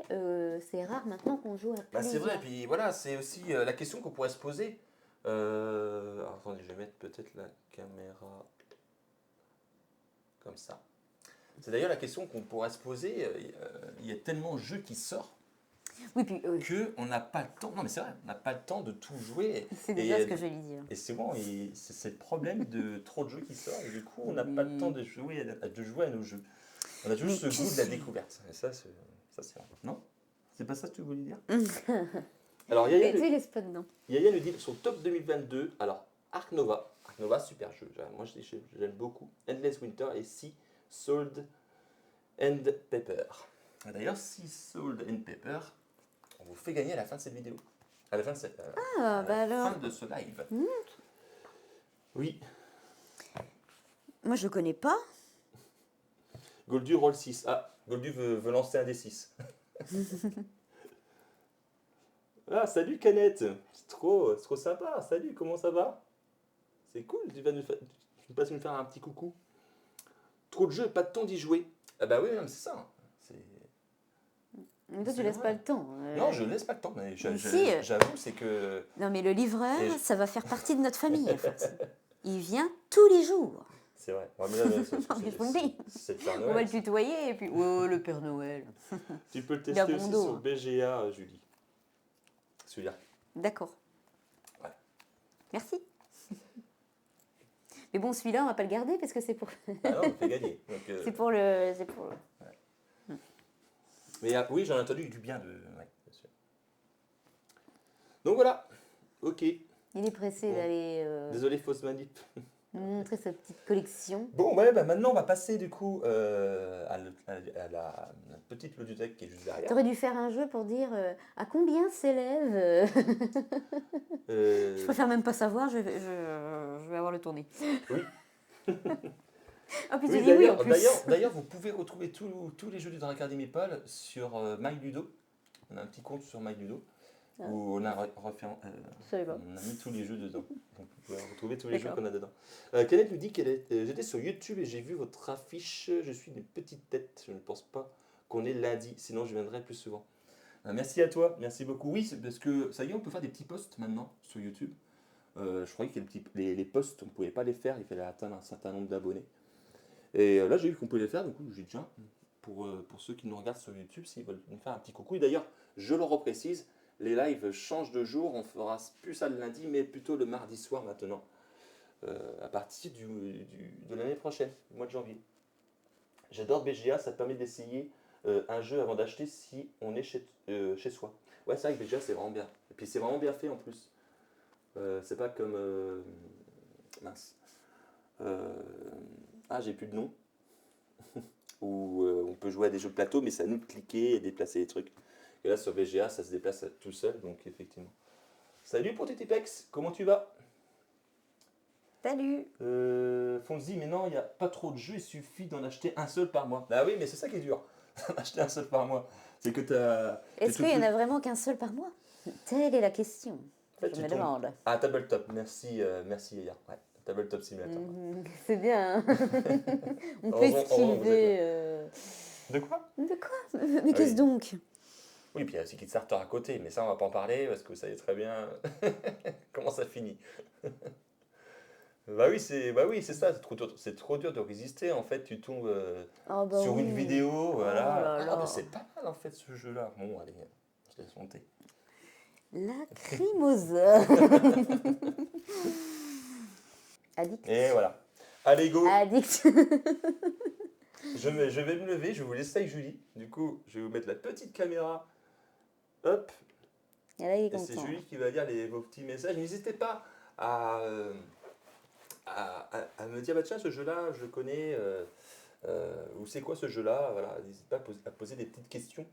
c'est rare maintenant qu'on joue à plusieurs. C'est vrai, et puis voilà, c'est aussi la question qu'on pourrait se poser. Alors, attendez, je vais mettre peut-être la caméra comme ça. C'est d'ailleurs la question qu'on pourrait se poser. Il y a tellement de jeux qui sortent. Oui, puis qu'on n'a pas le temps. Non, mais c'est vrai, on n'a pas le temps de tout jouer. C'est déjà ce que je vais lui dire. Et c'est bon, c'est le problème de trop de jeux qui sortent. Et du coup, on n'a pas le temps de jouer à nos jeux. On a toujours ce goût de la découverte. Et ça c'est vrai. Non? C'est pas ça que tu voulais dire? Alors, Yaya nous dit son top 2022. Alors, Ark Nova. Ark Nova, super jeu. Moi, j'aime beaucoup. Endless Winter et Sea, Salt and Pepper. D'ailleurs, Sea, Salt and Pepper, on vous fait gagner à la fin de cette vidéo. À la fin de, fin de ce live. Oui. Moi, je le connais pas. Goldu roll 6. Ah, Goldu veut lancer un des 6. Ah, salut Canette. C'est trop sympa. Salut, comment ça va? C'est cool, tu passes me faire un petit coucou. Trop de jeux, pas de temps d'y jouer. Ah bah oui, c'est ça. Mais toi, tu laisses pas le temps. Non, je laisse pas le temps, mais si, j'avoue, c'est que... Non, mais le livreur, ça va faire partie de notre famille, en fait. Il vient tous les jours. C'est vrai. Non, mais je vous le dis. On va le tutoyer, et puis... Oh, le Père Noël. Tu peux le tester aussi sur BGA, Julie. Celui-là. D'accord. Ouais. Merci. Mais bon, celui-là, on va pas le garder, parce que c'est pour... Ah non, on fait gagner. C'est pour le... Ouais. Mais oui, j'en ai entendu du bien de... Ouais, bien sûr. Donc voilà. Ok. Il est pressé d'aller... Désolé, fausse manip. nous montrer sa petite collection. Bon, ouais, bah maintenant on va passer du coup à la petite ludothèque qui est juste derrière. T'aurais dû faire un jeu pour dire à combien s'élève Je préfère même pas savoir, je vais avoir le tourné. Oui. Ah, puis tu dis oui en plus. D'ailleurs, vous pouvez retrouver tous les jeux du Dragon Academy Paul sur MyLudo. On a un petit compte sur MyLudo. Où on a mis tous les jeux dedans. Donc vous pouvez retrouver tous les jeux qu'on a dedans. Kenneth nous dit j'étais sur YouTube et j'ai vu votre affiche. Je suis une petite tête. Je ne pense pas qu'on est lundi. Sinon, je viendrai plus souvent. Merci à toi. Merci beaucoup. Oui, c'est parce que ça y est, on peut faire des petits posts maintenant sur YouTube. Je croyais que les posts, on ne pouvait pas les faire. Il fallait atteindre un certain nombre d'abonnés. Et là, j'ai vu qu'on pouvait les faire. Du coup, j'ai dit, pour ceux qui nous regardent sur YouTube, s'ils veulent nous faire un petit coucou. Et d'ailleurs, je le reprécise. Les lives changent de jour, on fera plus ça le lundi, mais plutôt le mardi soir maintenant, à partir de l'année prochaine, le mois de janvier. J'adore BGA, ça te permet d'essayer un jeu avant d'acheter si on est chez soi. Ouais, c'est vrai que BGA c'est vraiment bien. Et puis c'est vraiment bien fait en plus. C'est pas comme... mince. J'ai plus de nom. Où on peut jouer à des jeux de plateau, mais c'est à nous de cliquer et déplacer les trucs. Et là, sur VGA, ça se déplace tout seul, donc effectivement. Salut pour TTPEX, comment tu vas? Salut. Fonzi, mais non, il n'y a pas trop de jeux, il suffit d'en acheter un seul par mois. Ah oui, mais c'est ça qui est dur, d'en acheter un seul par mois. C'est que tu as... Est-ce qu'il n'y en a vraiment qu'un seul par mois? Telle est la question. En fait, je me demande. Ah, Tabletop, merci Yaya. Ouais, Tabletop Simulator. C'est bien. Hein. On peut esquiver... De quoi? Mais qu'est-ce donc? Oui, puis il y a aussi Kickstarter à côté, mais ça on va pas en parler parce que vous savez très bien comment ça finit. Bah oui, c'est ça, c'est trop dur de résister. En fait, tu tombes sur une vidéo, voilà. Mais c'est pas mal en fait ce jeu-là. Bon, allez, je laisse monter. Lacrimosa. Addict. Et voilà. Allez, go. Addict. Je vais me lever, je vais vous laisser avec Julie. Du coup, je vais vous mettre la petite caméra. Hop. Et c'est Julie qui va lire vos petits messages. N'hésitez pas à me dire, bah tiens, ce jeu-là, je le connais. Ou c'est quoi ce jeu-là? Voilà, n'hésitez pas à poser des petites questions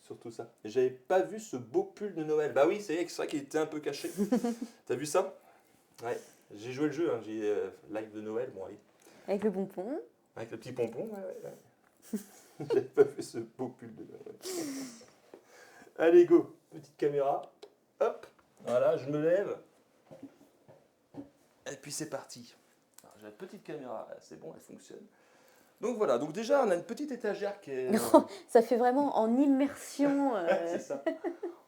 sur tout ça. J'avais pas vu ce beau pull de Noël. Bah oui, c'est vrai qu'il était un peu caché. T'as vu ça? Ouais, j'ai joué le jeu, hein. J'ai live de Noël. Bon, allez. Avec le pompon. Avec le petit pompon, ouais. J'avais pas vu ce beau pull de Noël. Allez, go. Petite caméra. Hop. Voilà, je me lève. Et puis c'est parti. Alors, j'ai la petite caméra, c'est bon, elle fonctionne. Donc voilà, donc déjà on a une petite étagère qui est... Ça fait vraiment en immersion. C'est ça.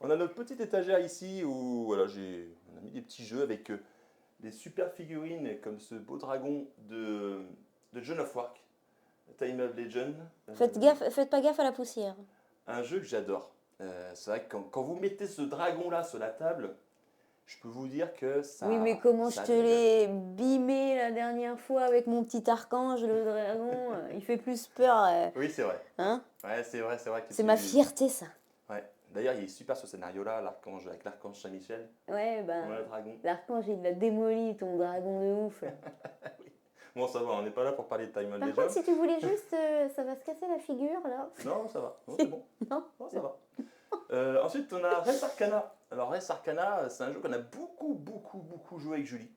On a notre petite étagère ici où voilà, on a mis des petits jeux avec des super figurines comme ce beau dragon de John of Arc, Time of Legend. Faites pas gaffe à la poussière. Un jeu que j'adore. C'est vrai que quand vous mettez ce dragon-là sur la table, je peux vous dire que ça... Oui, mais comment je te l'ai bimé la dernière fois avec mon petit archange, le dragon, il fait plus peur. Oui, c'est vrai. Hein? Ouais, c'est vrai. C'est ma fierté, ça. Ouais. D'ailleurs, il est super ce scénario-là, l'archange, avec l'archange Saint-Michel. Ouais, bah. Ouais, le dragon. L'archange, il l'a démoli, ton dragon de ouf. Bon, ça va, on n'est pas là pour parler de Time Par Legend. contre, si tu voulais juste. Ça va se casser la figure, là. Non, ça va. Non, c'est bon. Non. Non, ça va. Ensuite, on a Res Arcana. Alors, Res Arcana, c'est un jeu qu'on a beaucoup joué avec Julie.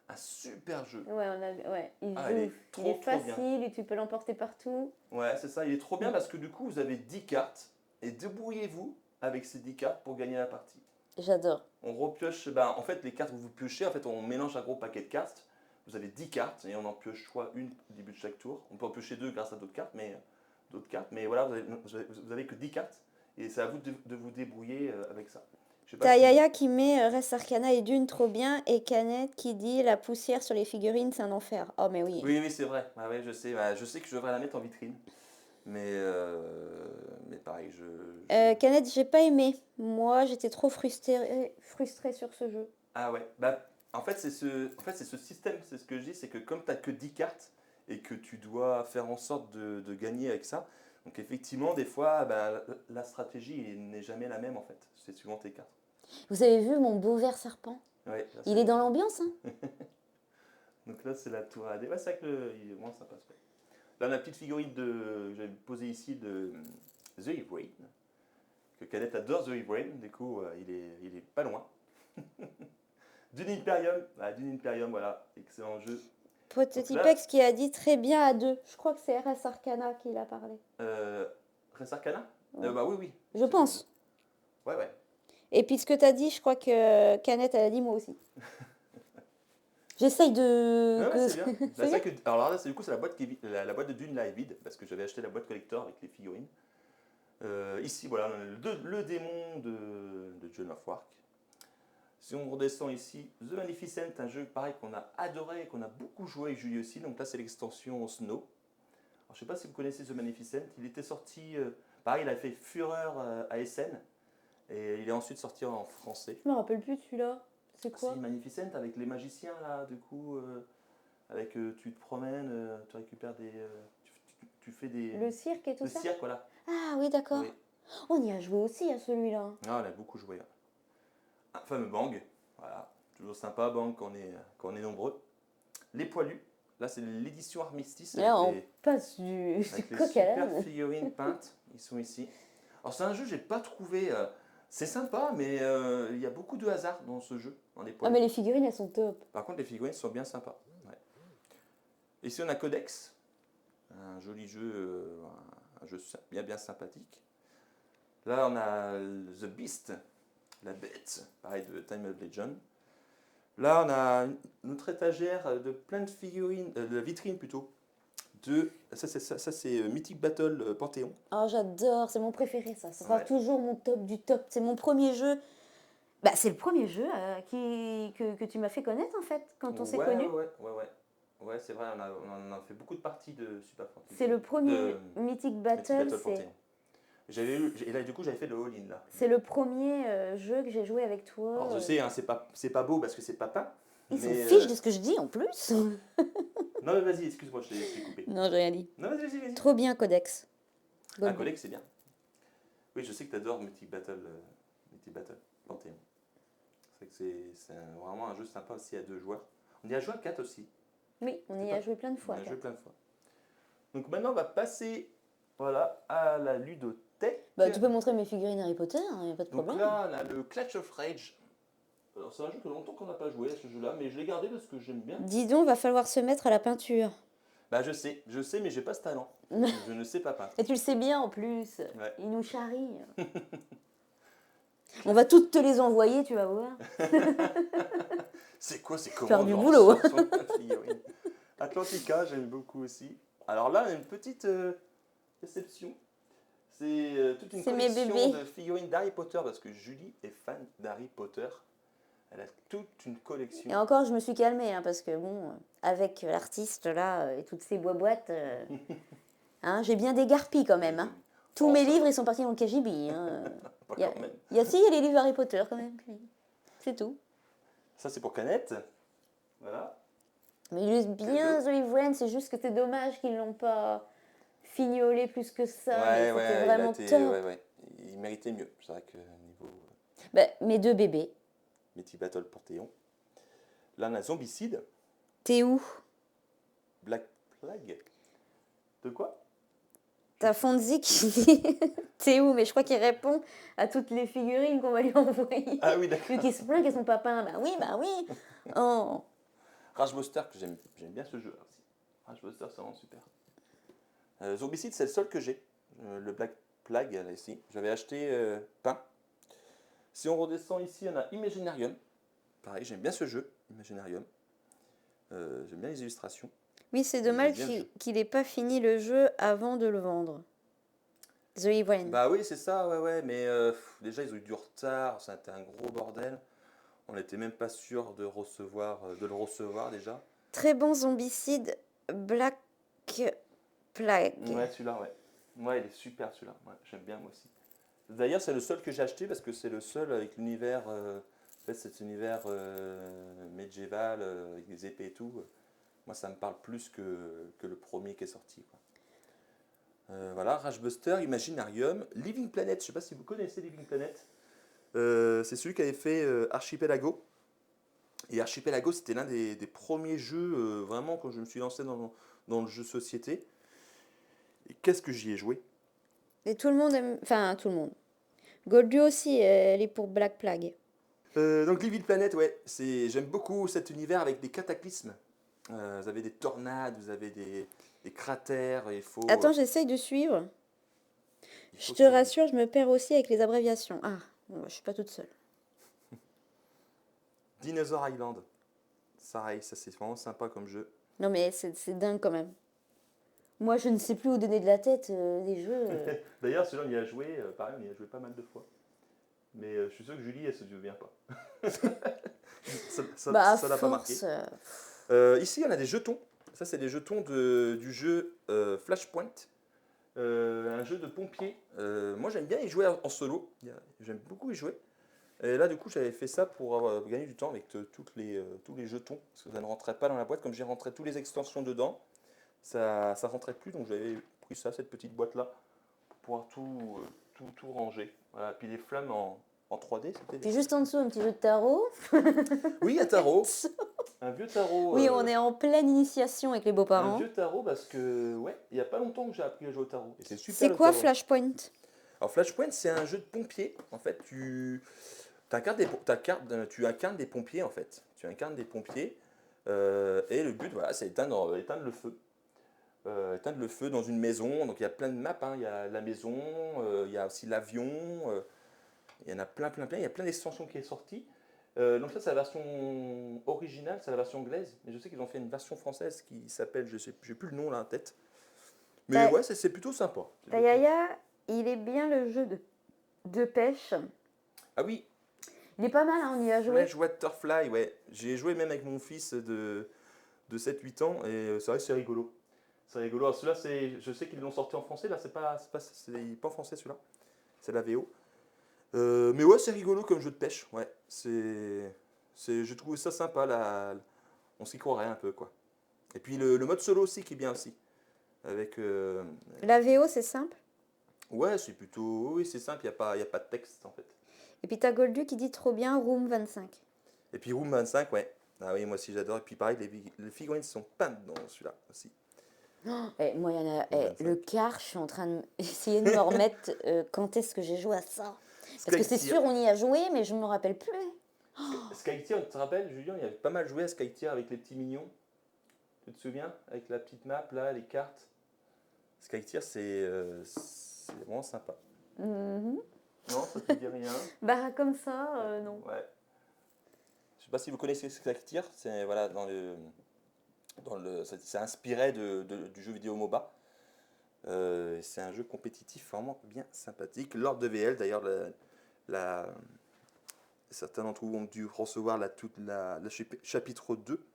Un super jeu. Ouais, il Ah, joue. il est Il est trop facile et tu peux l'emporter partout. Ouais, c'est ça, il est trop bien parce que du coup, vous avez 10 cartes et débrouillez-vous avec ces 10 cartes pour gagner la partie. J'adore. On repioche, en fait, les cartes que vous piochez, en fait, on mélange un gros paquet de cartes. Vous avez 10 cartes et on en pioche soit une au début de chaque tour. On peut en piocher deux grâce à d'autres cartes, mais voilà, vous avez que 10 cartes et c'est à vous de vous débrouiller avec ça. T'as Yaya qui met Res Arcana et Dune trop bien et Canette qui dit la poussière sur les figurines c'est un enfer. Oh mais oui. Oui, c'est vrai. Ah, ouais, je sais. Je sais que je devrais la mettre en vitrine. Mais pareil, Canette, j'ai pas aimé. Moi, j'étais trop frustrée sur ce jeu. Ah ouais. En fait, c'est ce système, c'est ce que je dis, c'est que comme tu n'as que 10 cartes et que tu dois faire en sorte de gagner avec ça, donc effectivement, des fois, la stratégie n'est jamais la même en fait. C'est suivant tes cartes. Vous avez vu mon beau ver serpent? Ouais, là, il est dans l'ambiance, hein. Donc là, c'est la tour AD. Ouais, c'est vrai qu'il est vraiment sympa. Là, on a la petite figurine que j'avais posée ici de The Ivrain, que Canette adore The Ivrain, du coup, il est pas loin. Dune Imperium, voilà, excellent jeu. Prototypex qui a dit très bien à deux. Je crois que c'est RS Arcana qui l'a parlé. Res Arcana ouais. Oui. Je pense. Ouais. Et puis ce que tu as dit, je crois que Canette elle a dit moi aussi. J'essaye de. Ouais, c'est bien. Alors là, du coup, c'est la boîte de Dune là est vide parce que j'avais acheté la boîte collector avec les figurines. Ici, voilà, le démon de Joan of Arc. Si on redescend ici, The Magnificent, un jeu pareil qu'on a adoré et qu'on a beaucoup joué avec Julie aussi. Donc là, c'est l'extension Snow. Alors, je ne sais pas si vous connaissez The Magnificent. Il était sorti, pareil, il a fait fureur à Essen. Et il est ensuite sorti en français. Je me rappelle plus de celui-là. C'est quoi? Si, Magnificent avec les magiciens là, du coup, tu te promènes, tu récupères des, tu fais des. Le cirque et tout ça. Le cirque, voilà. Ah oui, d'accord. Oui. On y a joué aussi à celui-là. Ah, on a beaucoup joué. Un fameux Bang, voilà, toujours sympa Bang quand on est nombreux. Les poilus. Là, c'est l'édition Armistice. Là, on passe du coq à l'âne. Super figurines peintes, ils sont ici. Alors, c'est un jeu que j'ai pas trouvé. C'est sympa, mais il y a beaucoup de hasard dans ce jeu. Ah, mais les figurines, elles sont top. Par contre, les figurines sont bien sympas. Ouais. Ici, on a Codex, un joli jeu, un jeu bien sympathique. Là, on a The Beast, la bête, pareil de Time of Legend. Là, on a notre étagère de plein de figurines, de vitrines plutôt. Ça c'est Mythic Battle Panthéon. Oh, j'adore, c'est mon préféré ça. Ça sera toujours mon top du top. C'est mon premier jeu. Bah, c'est le premier jeu que tu m'as fait connaître en fait, quand on s'est connus. Ouais, c'est vrai, on a fait beaucoup de parties de Super Fantasy. C'est le premier Mythic Battle. Et là, du coup, j'avais fait le all-in là. C'est le premier jeu que j'ai joué avec toi. Alors, je sais, hein, c'est pas beau parce que c'est pas peint. Ils s'en fichent de ce que je dis en plus. Non, mais vas-y, excuse-moi, je t'ai coupé. Non, j'ai rien dit. Non, vas-y. Trop bien, Codex. Ah, Codex, c'est bien. Oui, je sais que tu adores Mythic Battle Panthéon. C'est vraiment un jeu sympa aussi à 2 joueurs. On y a joué à 4 aussi. Oui, on y a joué plein de fois. Donc maintenant, on va passer à la ludothèque. Bah, tu peux montrer mes figurines Harry Potter, il n'y a pas de problème. Donc là, on a le Clash of Rage. Alors, c'est un jeu que longtemps qu'on n'a pas joué à ce jeu-là, mais je l'ai gardé parce que j'aime bien. Dis donc, va falloir se mettre à la peinture. Bah, je sais, mais j'ai pas ce talent. Je ne sais pas peindre. Et tu le sais bien en plus. Ouais. Il nous charrie. On va toutes te les envoyer, tu vas voir. C'est comment faire du boulot. Atlantica, j'aime beaucoup aussi. Alors là, on a une petite déception. C'est toute une collection de figurines d'Harry Potter parce que Julie est fan d'Harry Potter. Elle a toute une collection. Et encore, je me suis calmée parce que bon, avec l'artiste là et toutes ces boîtes, j'ai bien dégarpi quand même. Hein. Tous mes livres, ils sont partis dans le KGB. Hein. Il y a les livres Harry Potter quand même. C'est tout. Ça, c'est pour Canette. Voilà. Mais il illustre bien The Ivrain, c'est juste que c'est dommage qu'ils l'ont pas fignolé plus que ça. Ouais, c'était vraiment top. il méritait mieux. C'est vrai que niveau Bah, mes deux bébés. Métis Battle pour Théon. Là, on a Zombicide, T'es où? Black Plague. De quoi? T'as Fonzie qui dit t'es où? Mais je crois qu'il répond à toutes les figurines qu'on va lui envoyer. Ah oui, d'accord. Vu qu'il se plaint qu'ils sont pas peints. Bah oui, bah oui. Oh. Rage Buster, que j'aime bien ce jeu aussi. Rage Buster, c'est vraiment super. Zombicide, c'est le seul que j'ai. Le Black Plague, là, ici. J'avais acheté peint. Si on redescend ici, on a Imaginarium. Pareil, j'aime bien ce jeu, Imaginarium. J'aime bien les illustrations. Oui, c'est dommage qu'il n'ait pas fini le jeu avant de le vendre. The Evil. Bah oui, c'est ça, ouais, mais déjà ils ont eu du retard, c'était un gros bordel. On n'était même pas sûr de le recevoir déjà. Très bon Zombicide, Black Plague. Ouais, celui-là, ouais. Ouais, il est super celui-là, ouais, j'aime bien moi aussi. D'ailleurs, c'est le seul que j'ai acheté parce que c'est le seul avec l'univers, en fait, cet univers médiéval, avec des épées et tout. Moi, ça me parle plus que le premier qui est sorti, quoi. Voilà, Rage Buster, Imaginarium, Living Planet, je ne sais pas si vous connaissez Living Planet. C'est celui qui avait fait Archipelago. Et Archipelago, c'était l'un des premiers jeux, vraiment, quand je me suis lancé dans le jeu société. Et qu'est-ce que j'y ai joué? Et tout le monde aime... Enfin, tout le monde. Goldu aussi, elle est pour Black Plague. Donc Living Planet, ouais, j'aime beaucoup cet univers avec des cataclysmes. Vous avez des tornades, vous avez des cratères, il faut... Attends, j'essaye de suivre. Je te suivre. rassure, je me perds aussi avec les abréviations. Ah, bon, je suis pas toute seule. Dinosaur Island. Pareil, ça c'est vraiment sympa comme jeu. Non mais c'est dingue quand même. Moi, je ne sais plus où donner de la tête des jeux. D'ailleurs, celui-là, on y a joué, pareil, on y a joué pas mal de fois. Mais je suis sûr que Julie, elle se souvient pas. Ça l'a pas marqué. Ici, on a des jetons. Ça, c'est des jetons du jeu Flashpoint. Un jeu de pompier. Moi, j'aime bien y jouer en solo. J'aime beaucoup y jouer. Et là, du coup, j'avais fait ça pour gagner du temps avec tous les jetons. Parce que ça ne rentrait pas dans la boîte. Comme j'ai rentré toutes les extensions dedans, ça ne rentrait plus. Donc, j'avais pris ça, cette petite boîte-là, pour pouvoir tout ranger. Voilà. Puis les flammes en 3D, c'était... Puis juste en dessous, un petit jeu de tarot. Oui, un tarot. Un vieux tarot. Oui, on est en pleine initiation avec les beaux-parents. Un vieux tarot parce que, ouais, il n'y a pas longtemps que j'ai appris à jouer au tarot. Et c'est super. C'est quoi Flashpoint? Alors, Flashpoint, c'est un jeu de pompier. En fait, tu incarnes des pompiers, en fait. Tu incarnes des pompiers. Et le but, voilà, c'est éteindre le feu. Éteindre le feu dans une maison. Donc, il y a plein de maps. Hein. Il y a la maison, il y a aussi l'avion. Il y en a plein. Il y a plein d'extensions qui est sortie. Donc ça, c'est la version originale, c'est la version anglaise. Mais je sais qu'ils ont fait une version française qui s'appelle, je sais plus le nom là en tête. Mais ouais, c'est plutôt sympa. Tayaya, il est bien le jeu de pêche. Ah oui. Il est pas mal, hein, on y a joué. Flash Waterfly, ouais. J'ai joué même avec mon fils de 7-8 ans et c'est vrai que c'est rigolo. C'est rigolo. Alors celui-là, je sais qu'ils l'ont sorti en français, là c'est pas en français celui-là. C'est la VO. Mais ouais, c'est rigolo comme jeu de pêche. Ouais, je trouve ça sympa. Là, on s'y croirait un peu, quoi. Et puis le mode solo aussi qui est bien aussi. Avec. La VO, c'est simple. Ouais, c'est plutôt. Oui, c'est simple. Il y a pas de texte en fait. Et puis t'as Goldu qui dit trop bien Room 25. Et puis Room 25, ouais. Ah oui, moi aussi j'adore. Et puis pareil, les figurines sont peintes dans celui-là aussi. Oh, moi, il y en a. Le quart, je suis en train d'essayer de me remettre quand est-ce que j'ai joué à ça. Parce que c'est sûr, on y a joué, mais je ne me rappelle plus. Skytier, tu te rappelles, Julien, il y avait pas mal joué à Skytier avec les petits mignons. Tu te souviens? Avec la petite map, là, les cartes. Skytier, c'est vraiment sympa. Non, ça te dit rien? Bah, comme ça, non. Ouais. Je sais pas si vous connaissez Skytier, c'est voilà, c'est inspiré du jeu vidéo MOBA. C'est un jeu compétitif vraiment bien sympathique. Lors de VL, d'ailleurs, certains d'entre vous ont dû recevoir la chapitre 2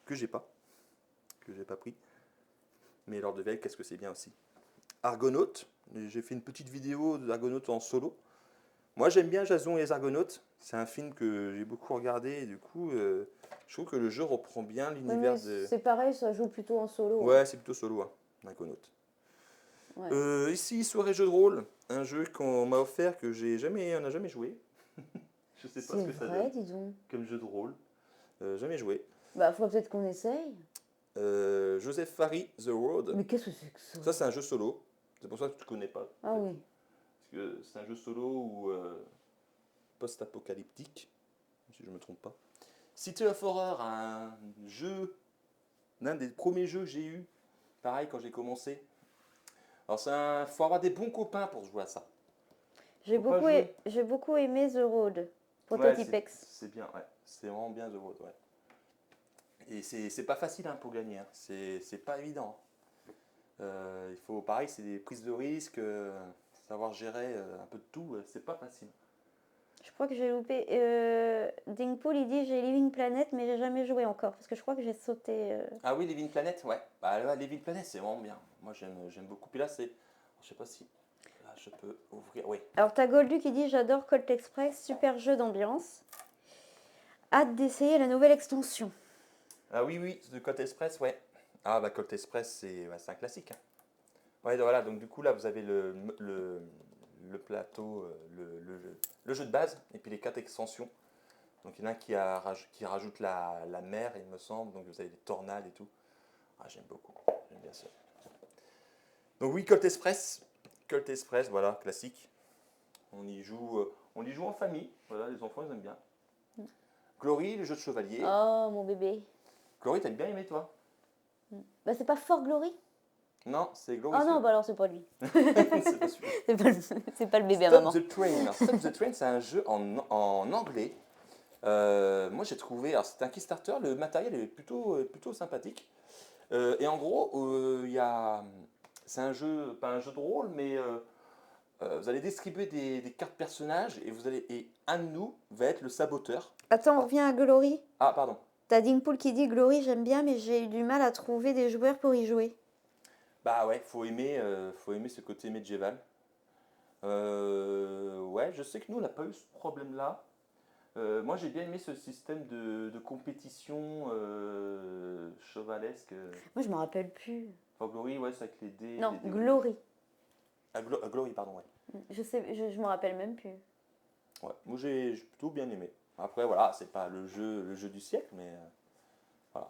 que j'ai pas pris. Mais Lord de VL, qu'est-ce que c'est bien aussi. Argonaut, j'ai fait une petite vidéo d'Argonaut en solo. Moi j'aime bien Jason et les Argonautes. C'est un film que j'ai beaucoup regardé et du coup je trouve que le jeu reprend bien l'univers de... C'est pareil, ça joue plutôt en solo. Ouais, c'est plutôt solo, hein, Argonaut. Ouais. Ici, soirée jeu de rôle, un jeu qu'on m'a offert que on n'a jamais joué. Je sais pas ce C'est que ça vrai, donne dis donc. comme jeu de rôle. Jamais joué. Bah, faudrait peut-être qu'on essaye. Joseph Fares, The Road. Mais qu'est-ce que c'est que ça? Ça, c'est un jeu solo. C'est pour ça que tu connais pas. Ah oui. Parce que c'est un jeu solo ou post-apocalyptique, si je me trompe pas. City of Horror, un jeu, l'un des premiers jeux que j'ai eu, pareil quand j'ai commencé. Alors, faut avoir des bons copains pour jouer à ça. J'ai Faut pas beaucoup, jouer. j'ai beaucoup aimé The Road. Ouais, Prototype X. c'est bien, ouais. C'est vraiment bien The Road, ouais. Et c'est pas facile hein, pour gagner, hein. C'est pas évident. Il faut, pareil, c'est des prises de risque, savoir gérer un peu de tout, c'est pas facile. Je crois que j'ai loupé. Dingpool, il dit j'ai Living Planet, mais j'ai jamais joué encore. Parce que je crois que j'ai sauté. Ah oui, Living Planet, ouais. Bah, là, Living Planet, c'est vraiment bien. Moi, j'aime beaucoup. Puis là, je sais pas si. Là, je peux ouvrir. Oui. Alors, t'as Goldu qui dit j'adore Colt Express, super jeu d'ambiance. Hâte d'essayer la nouvelle extension. Ah oui, oui, de Colt Express, ouais. Ah, bah, Colt Express, c'est un classique, hein. Ouais, donc voilà, donc du coup, là, vous avez le plateau, le jeu de base, et puis les 4 extensions. Donc, il y en a un qui rajoute la mer, il me semble. Donc, vous avez les tornades et tout. Ah, j'aime beaucoup. J'aime bien ça. Donc, oui, Colt Express. Colt Express, voilà, classique. On y joue en famille. Voilà, les enfants, ils aiment bien. Glory, le jeu de chevalier. Oh, mon bébé. Glory, t'as bien aimé, toi? Bah, c'est pas Fort Glory? Non, c'est Glory. Oh non, bah alors c'est pas lui. C'est pas celui-là. C'est pas le bébé à Stop maman. the Train. Alors, Stop the Train, c'est un jeu en anglais. Moi, j'ai trouvé. Alors, c'est un Kickstarter. Le matériel est plutôt sympathique. Et en gros, c'est un jeu, pas un jeu de rôle, mais vous allez distribuer des cartes personnages et un de nous va être le saboteur. Attends, on revient à Glory. Ah, pardon. T'as Dingpool qui dit Glory, j'aime bien, mais j'ai eu du mal à trouver des joueurs pour y jouer. Bah ouais, faut aimer ce côté médiéval. Ouais, je sais que nous, on n'a pas eu ce problème-là. Moi, j'ai bien aimé ce système de compétition chevalesque. Moi, je me rappelle plus. Enfin, Glory, ouais, c'est avec les dés. Non, les dés. Glory. Glory, pardon, ouais. Je me rappelle même plus. Ouais, moi j'ai plutôt bien aimé. Après voilà, c'est pas le jeu du siècle, mais voilà.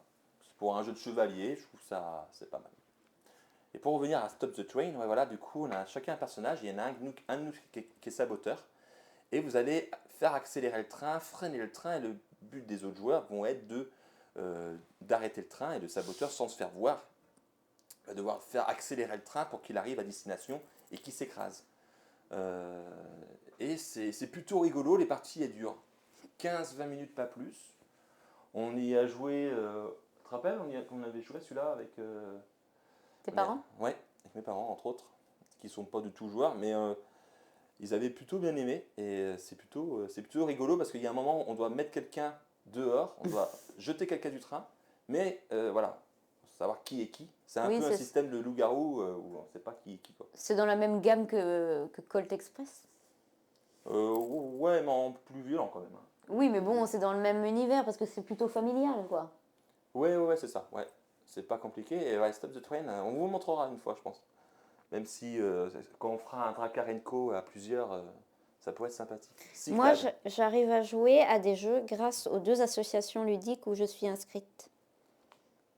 Pour un jeu de chevalier, je trouve ça c'est pas mal. Et pour revenir à Stop the Train, ouais, voilà, du coup on a chacun un personnage, il y en a un de nous qui est saboteur, et vous allez faire accélérer le train, freiner le train, et le but des autres joueurs vont être d'arrêter le train, et le saboteur sans se faire voir va devoir faire accélérer le train pour qu'il arrive à destination et qu'il s'écrase. Et c'est plutôt rigolo, les parties elles durent 15-20 minutes, pas plus. On y a joué, tu te rappelles, on avait joué celui-là avec... Tes parents? Ouais, avec mes parents entre autres, qui sont pas du tout joueurs, mais ils avaient plutôt bien aimé. Et c'est plutôt rigolo parce qu'il y a un moment où on doit mettre quelqu'un dehors, on doit jeter quelqu'un du train, mais voilà, faut savoir qui est qui. C'est un Oui, peu un c'est- système de loup-garou où on ne sait pas qui est qui, quoi. C'est dans la même gamme que Colt Express? Ouais, mais en plus violent quand même, hein. Oui, mais bon, c'est dans le même univers parce que c'est plutôt familial, quoi. Ouais, c'est ça, ouais. C'est pas compliqué. Et ouais, Stop the Train, on vous montrera une fois, je pense. Même si quand on fera un Dracarenco à plusieurs, ça pourrait être sympathique. Moi, Cyclades. j'arrive à jouer à des jeux grâce aux 2 associations ludiques où je suis inscrite.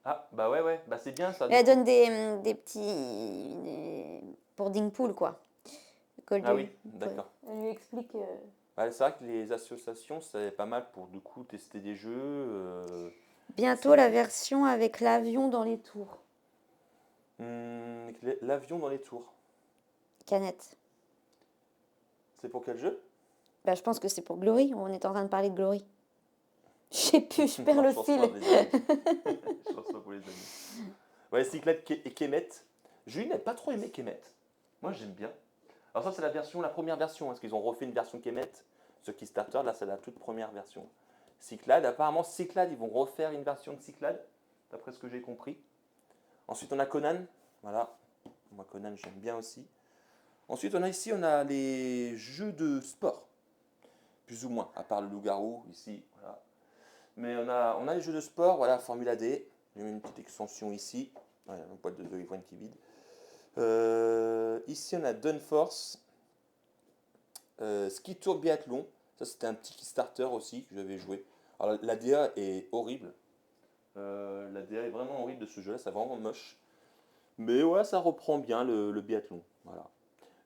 Ah, bah ouais, bah c'est bien ça. Et elles Du coup. donnent des petits... pour Dingpool, quoi. Ah oui, d'accord. Elle lui explique... Ouais, c'est vrai que les associations, c'est pas mal pour du coup tester des jeux. Bientôt la version avec l'avion dans les tours. L'avion dans les tours. Canette. C'est pour quel jeu? Bah, je pense que c'est pour Glory. On est en train de parler de Glory. Je sais plus, je perds Non, le je pense fil. pas, les amis. Je pense pas pour les amis. Ouais, Cyclades et Kemet. Julie n'a pas trop aimé Kemet. Moi, j'aime bien. Alors ça, c'est la première version, hein, parce qu'ils ont refait une version Kemet. Ce Kickstarter, là, c'est la toute première version. Cyclades, apparemment, Cyclades, ils vont refaire une version de Cyclades, d'après ce que j'ai compris. Ensuite, on a Conan. Voilà. Moi, Conan, j'aime bien aussi. Ensuite, on a les jeux de sport. Plus ou moins, à part le loup-garou, ici. Voilà. Mais on a les jeux de sport, voilà, Formula D. J'ai mis une petite extension ici. Voilà, une boîte de 2 ivrogne qui vide. Ici, on a Dunforce, Ski Tour Biathlon. Ça, c'était un petit Kickstarter aussi que j'avais joué. Alors, la DA est horrible. La DA est vraiment horrible de ce jeu-là, c'est vraiment moche. Mais ouais, ça reprend bien le biathlon. Voilà.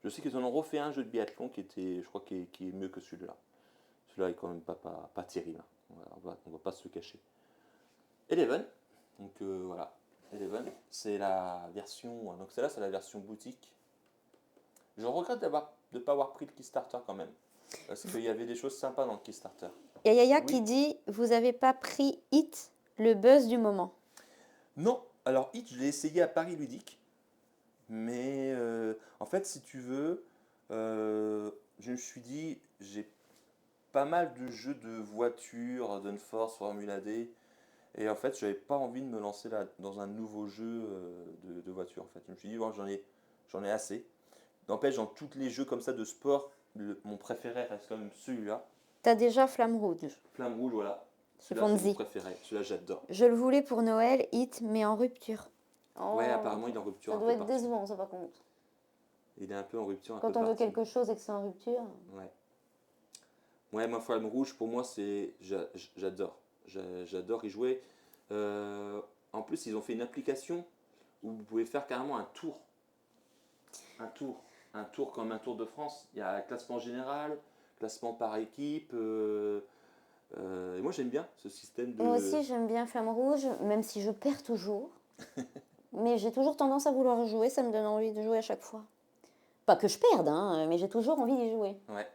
Je sais qu'ils en ont refait un jeu de biathlon qui était, je crois, qui est mieux que celui-là. Celui-là est quand même pas terrible, hein. On va pas se le cacher. Eleven, donc voilà. Eleven, c'est la version. Donc celle-là, c'est la version boutique. Je regrette de ne pas avoir pris le Kickstarter quand même. Parce qu'il y avait des choses sympas dans le Kickstarter. Il y a Yaya Oui. qui dit vous n'avez pas pris Hit, le buzz du moment. Non, alors Hit, je l'ai essayé à Paris Ludique. Mais en fait, si tu veux, je me suis dit, j'ai pas mal de jeux de voitures, Dunforce, Formula D. Et en fait, j'avais pas envie de me lancer là, dans un nouveau jeu de voiture. En fait, je me suis dit, bon, j'en ai assez. N'empêche, dans tous les jeux comme ça de sport, mon préféré reste quand même celui-là. T'as déjà Flamme Rouge. Flamme rouge, voilà. Chez Celui-là, c'est mon Fonzie. préféré. Celui-là, j'adore. Je le voulais pour Noël, Hit, mais en rupture. Ouais, apparemment, il est en rupture Ça un doit peu être partout. décevant, ça par contre. Il est un peu en rupture un Quand peu on veut partout. quelque chose et que c'est en rupture. Ouais. Ouais, moi, Flamme rouge, pour moi, j'adore. J'adore y jouer. En plus, ils ont fait une application où vous pouvez faire carrément un tour. Un tour. Un tour comme un Tour de France. Il y a classement général, classement par équipe. Et moi, j'aime bien ce système de. Moi aussi, j'aime bien Flamme Rouge, même si je perds toujours. Mais j'ai toujours tendance à vouloir jouer, ça me donne envie de jouer à chaque fois. Pas que je perde, hein, mais j'ai toujours envie d'y jouer. Ouais.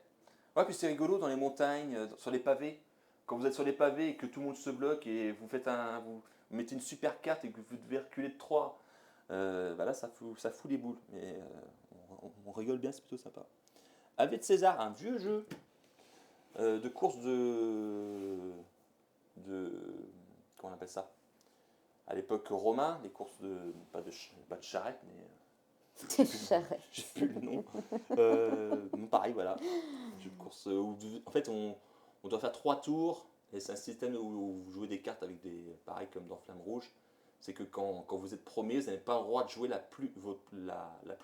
Ouais, puis c'est rigolo dans les montagnes, sur les pavés. Quand vous êtes sur les pavés et que tout le monde se bloque et vous mettez une super carte et que vous devez reculer de 3, bah là ça fout les boules. Mais on rigole bien, c'est plutôt sympa. Avec César, un vieux jeu de course de. Comment on appelle ça? À l'époque romain, les courses de. Pas de charrette, mais. J'arrête. J'ai plus le nom. Pareil, voilà. Jeu de course en fait, on doit faire 3 tours. Et c'est un système où vous jouez des cartes avec des. Pareil comme dans Flamme Rouge. C'est que quand vous êtes premier, vous n'avez pas le droit de jouer la plus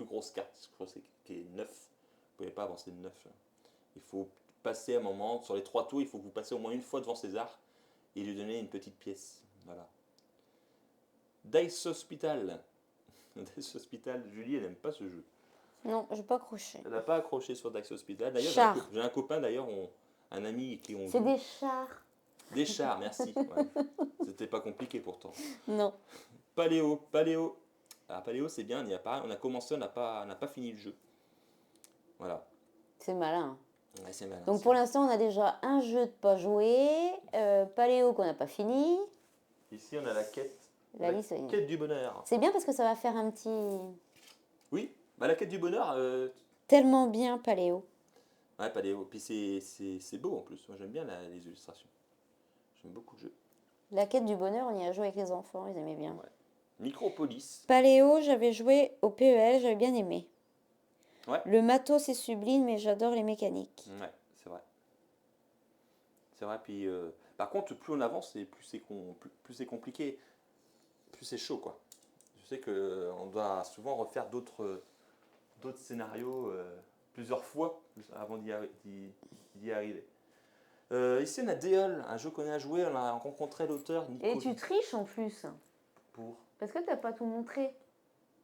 grosse carte. Je crois que c'est qui est 9. Vous ne pouvez pas avancer de 9. Il faut passer un moment. Sur les 3 tours, il faut que vous passiez au moins une fois devant César et lui donner une petite pièce. Voilà. Dice Hospital. Dice Hospital, Julie, elle n'aime pas ce jeu. Non, j'ai pas accroché. Elle n'a pas accroché sur Dice Hospital. D'ailleurs, Char. j'ai un copain, d'ailleurs, un ami qui ont C'est joue. des chars. Des chars, merci. Ouais. C'était pas compliqué pourtant. Non. Paléo. Alors, Paléo, c'est bien, on a commencé, on n'a pas fini le jeu. Voilà. C'est malin. Ouais, c'est malin. Donc pour l'instant, on a déjà un jeu de pas joué, Paléo qu'on n'a pas fini. Ici, on a la quête. La liste, Quête du bonheur. c'est bien parce que ça va faire un petit... Oui, bah, la quête du bonheur. Tellement bien Paléo. Ouais, Paléo. Puis c'est beau en plus. Moi, j'aime bien les illustrations. J'aime beaucoup le jeu. La quête du bonheur, on y a joué avec les enfants, ils aimaient bien. Ouais. Micropolis. Paléo, j'avais joué au PEL, j'avais bien aimé. Ouais. Le matos c'est sublime, mais j'adore les mécaniques. Ouais, c'est vrai. C'est vrai, puis par contre, plus on avance et plus c'est compliqué, plus c'est chaud, quoi. Je sais qu'on doit souvent refaire d'autres scénarios plusieurs fois avant d'y arriver. Ici, on a Déol, un jeu qu'on a joué, on a rencontré l'auteur Nico. Et tu triches en plus. Pour. Parce que t'as pas tout montré.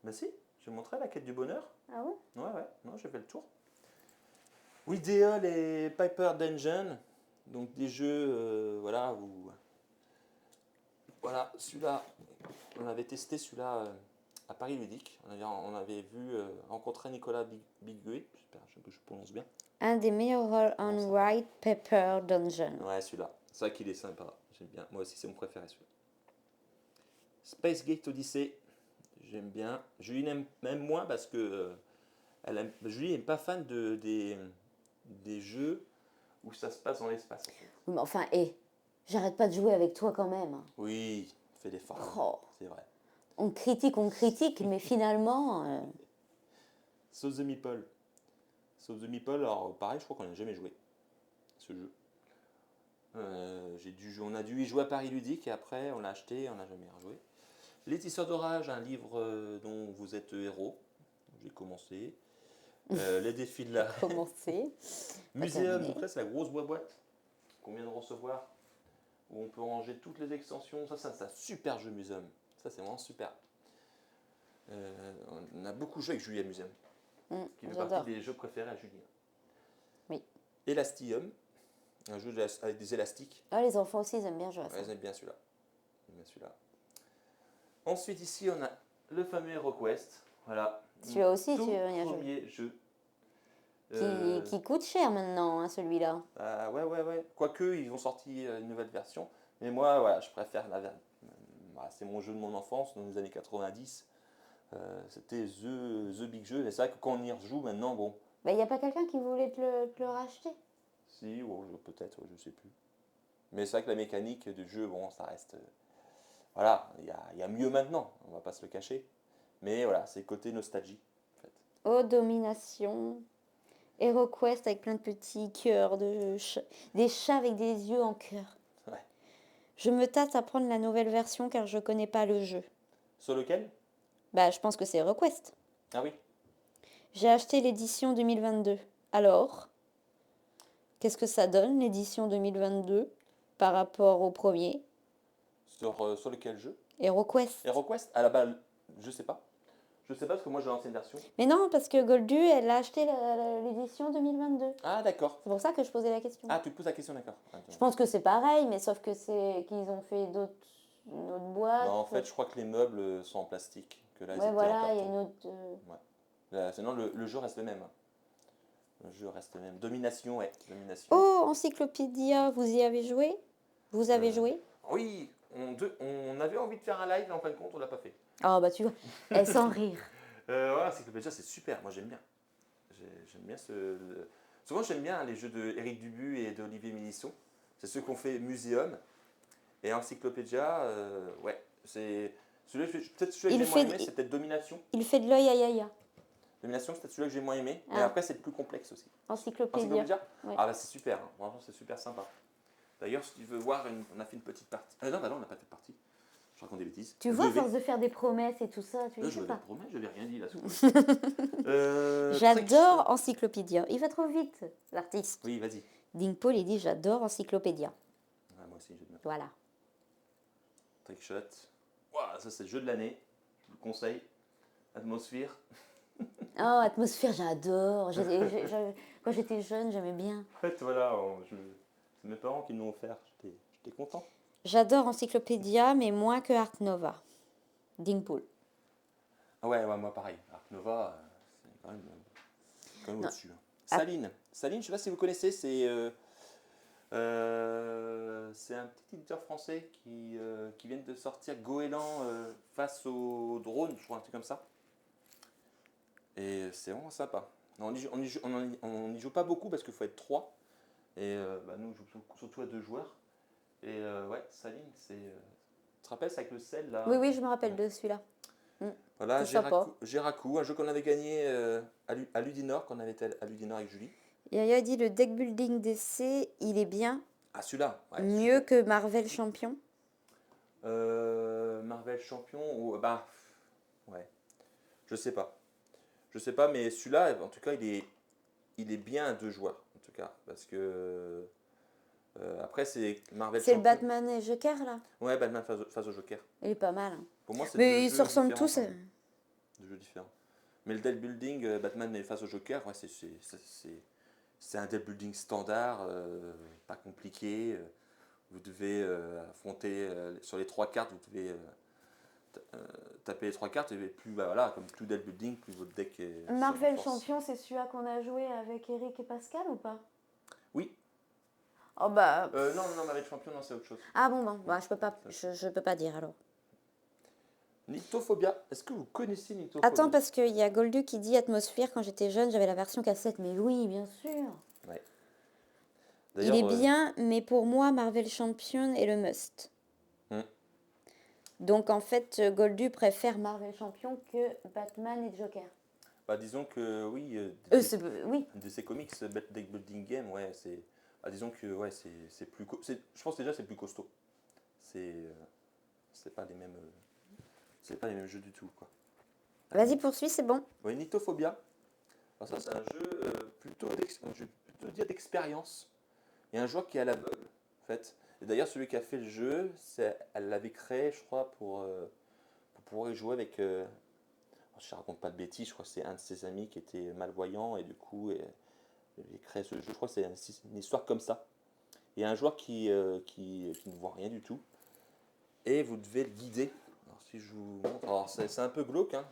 Ben si, j'ai montré la quête du bonheur. Ah bon? Ouais, non, j'ai fait le tour. Oui, Déol et Piper Dungeon, donc des jeux, voilà, où. Voilà, celui-là, on avait testé celui-là à Paris Ludique. On avait vu rencontrer Nicolas Bigué, j'espère que je prononce bien. Un des meilleurs rôles en White Pepper Dungeon. Ouais, celui-là. C'est vrai qu'il est sympa. J'aime bien. Moi aussi, c'est mon préféré celui-là. Space Gate Odyssey, j'aime bien. Julie aime même moins parce que Julie n'est pas fan des jeux où ça se passe dans l'espace. En fait. Oui, mais enfin, j'arrête pas de jouer avec toi quand même. Oui, fais l'effort. Oh. C'est vrai. On critique, mais finalement... Sauce the Meeple. Sauce the Meeple, alors pareil, je crois qu'on n'a jamais joué ce jeu. On a dû y jouer à Paris Ludique et après on l'a acheté, on n'a jamais rejoué. Les Tisseurs d'Orage, un livre dont vous êtes héros. j'ai commencé. Les défis de la Commencer. Muséum, donc là c'est la grosse boîte qu'on vient de recevoir, où on peut ranger toutes les extensions. Ça c'est un super jeu Muséum. Ça c'est vraiment super. On a beaucoup joué avec Julie à Muséum, qui fait partie des jeux préférés à Julie. Oui. Elastium, un jeu avec des élastiques. Ah, les enfants aussi, ils aiment bien jouer à ça. Ils aiment bien celui-là. Ensuite, ici, on a le fameux HeroQuest. Voilà. Celui-là aussi, tout tu veux bien jouer. premier jeu. Qui coûte cher maintenant, hein, celui-là. Ouais. Quoique, ils ont sorti une nouvelle version. Mais moi, voilà, je préfère la version. C'est mon jeu de mon enfance, dans les années 90. C'était The Big Jeu. Et c'est vrai que quand on y rejoue maintenant, bon. Il n'y a pas quelqu'un qui voulait te le racheter? Si, peut-être, je sais plus. Mais c'est vrai que la mécanique du jeu, bon, ça reste. Voilà, il y a mieux maintenant, on va pas se le cacher. Mais voilà, c'est côté nostalgie. En fait. Oh, domination. HeroQuest avec plein de petits cœurs, des chats avec des yeux en cœur. Ouais. Je me tâte à prendre la nouvelle version car je connais pas le jeu. Sur lequel? Je pense que c'est HeroQuest. Ah oui. J'ai acheté l'édition 2022. Alors, qu'est-ce que ça donne, l'édition 2022, par rapport au premier? Sur lequel jeu? HeroQuest. HeroQuest? À la balle, je sais pas. Je sais pas parce que moi j'ai l'ancienne version. Mais non, parce que Goldu, elle a acheté l'édition 2022. Ah d'accord. C'est pour ça que je posais la question. Ah, tu poses la question, d'accord. Je pense que c'est pareil, mais sauf que c'est qu'ils ont fait une autre boîte. Non, en fait, je crois que les meubles sont en plastique. Que là, ils étaient voilà, en il y a carton. une autre. Là, sinon, le jeu reste le même. Le jeu reste le même. Domination, ouais. Domination. Oh, Encyclopédia, vous y avez joué? Vous avez joué? Oui, on avait envie de faire un live, mais en fin de compte, on l'a pas fait. Ah bah tu vois, elle sans rire. Voilà, Encyclopédia, c'est super. Moi, j'aime bien. J'aime bien Souvent, j'aime bien les jeux de Éric Dubu et d'Olivier Mélisson. C'est ceux qu'on fait Muséum. Et Encyclopédia, ouais. C'est peut-être celui que j'ai moins aimé, c'est peut-être Domination. Il fait de l'œil à Yaya. Domination, c'est peut-être celui que j'ai moins aimé. Mais après, c'est plus complexe aussi. Encyclopédia. Ouais. Ah bah c'est super. Hein. Franchement, c'est super sympa. D'ailleurs, si tu veux voir, on a fait une petite partie. Non, on n'a pas fait de partie. Je raconte des bêtises. Tu vois, à force de faire des promesses et tout ça, tu sais pas. Des promesses, je n'ai rien dit là. J'adore Encyclopédia. Il va trop vite, l'artiste. Oui, vas-y. Dingpole, il dit j'adore Encyclopédia. Ah, moi aussi, j'aime bien. Voilà. Trickshot. Wow, ça, c'est le jeu de l'année. Je vous le conseille. Atmosphère. Oh, Atmosphère, j'adore. Quand j'étais jeune, j'aimais bien. En fait, voilà, c'est mes parents qui l'ont offert. J'étais content. J'adore Encyclopédia, mais moins que Art Nova. Dingpole. Ah ouais, moi pareil. Ark Nova, c'est quand même au-dessus. Saline. Saline, je ne sais pas si vous connaissez, c'est un petit éditeur français qui vient de sortir Goéland face au drone, je crois, un truc comme ça. Et c'est vraiment sympa. On n'y joue pas beaucoup parce qu'il faut être 3. Et nous, on joue surtout à 2 joueurs. Et ouais, Saline, c'est. Tu te rappelles, c'est avec le sel là? Oui, je me rappelle de celui-là. Voilà, Jeraku, un jeu qu'on avait gagné à Ludinor, qu'on avait été à Ludinor avec Julie. Yaya dit le deck building d'essai, il est bien. Ah, celui-là, ouais. Mieux que Marvel Champion. Marvel Champion, ouais. Je sais pas, mais celui-là, en tout cas, il est bien à 2 joueurs, en tout cas, parce que après c'est Marvel Champion. C'est le Batman et Joker là. Ouais, Batman face au Joker. Il est pas mal. Hein. Pour moi, c'est mais ils se ressemblent tous. Deux jeux différents. Mais le deck building, Batman et face au Joker, ouais, c'est un deck building standard, pas compliqué. Vous devez affronter sur les 3 cartes, vous devez taper les 3 cartes et plus comme tout deck building, plus votre deck est. Marvel Champion, c'est celui-là qu'on a joué avec Eric et Pascal ou pas? Oui. Oh bah. Non, Marvel Champion, non, c'est autre chose. Ah bon, je peux pas dire alors. Nyctophobia, est-ce que vous connaissez Nyctophobia? Attends, parce qu'il y a Goldu qui dit Atmosphère, quand j'étais jeune, j'avais la version cassette. Mais oui, bien sûr. Ouais. Il est bien, mais pour moi, Marvel Champion est le must. Donc en fait, Goldu préfère Marvel Champion que Batman et Joker. Disons que oui. Oui. De ces comics, deck building game, ouais, c'est. Disons que ouais, c'est plus. Je pense déjà c'est plus costaud. C'est pas les mêmes. C'est pas les mêmes jeux du tout, quoi. Vas-y, poursuis, c'est bon. Oui, Nyctophobia. Alors ça, c'est un jeu je vais plutôt dire d'expérience. Il y a un joueur qui est à l'aveugle, en fait. Et d'ailleurs, celui qui a fait le jeu, elle l'avait créé, je crois, pour pouvoir y jouer avec. Je ne raconte pas de bêtises, je crois que c'est un de ses amis qui était malvoyant et du coup, il a créé ce jeu. Je crois que c'est une histoire comme ça. Il y a un joueur qui ne voit rien du tout et vous devez le guider. Alors, si je vous montre, alors c'est un peu glauque, hein,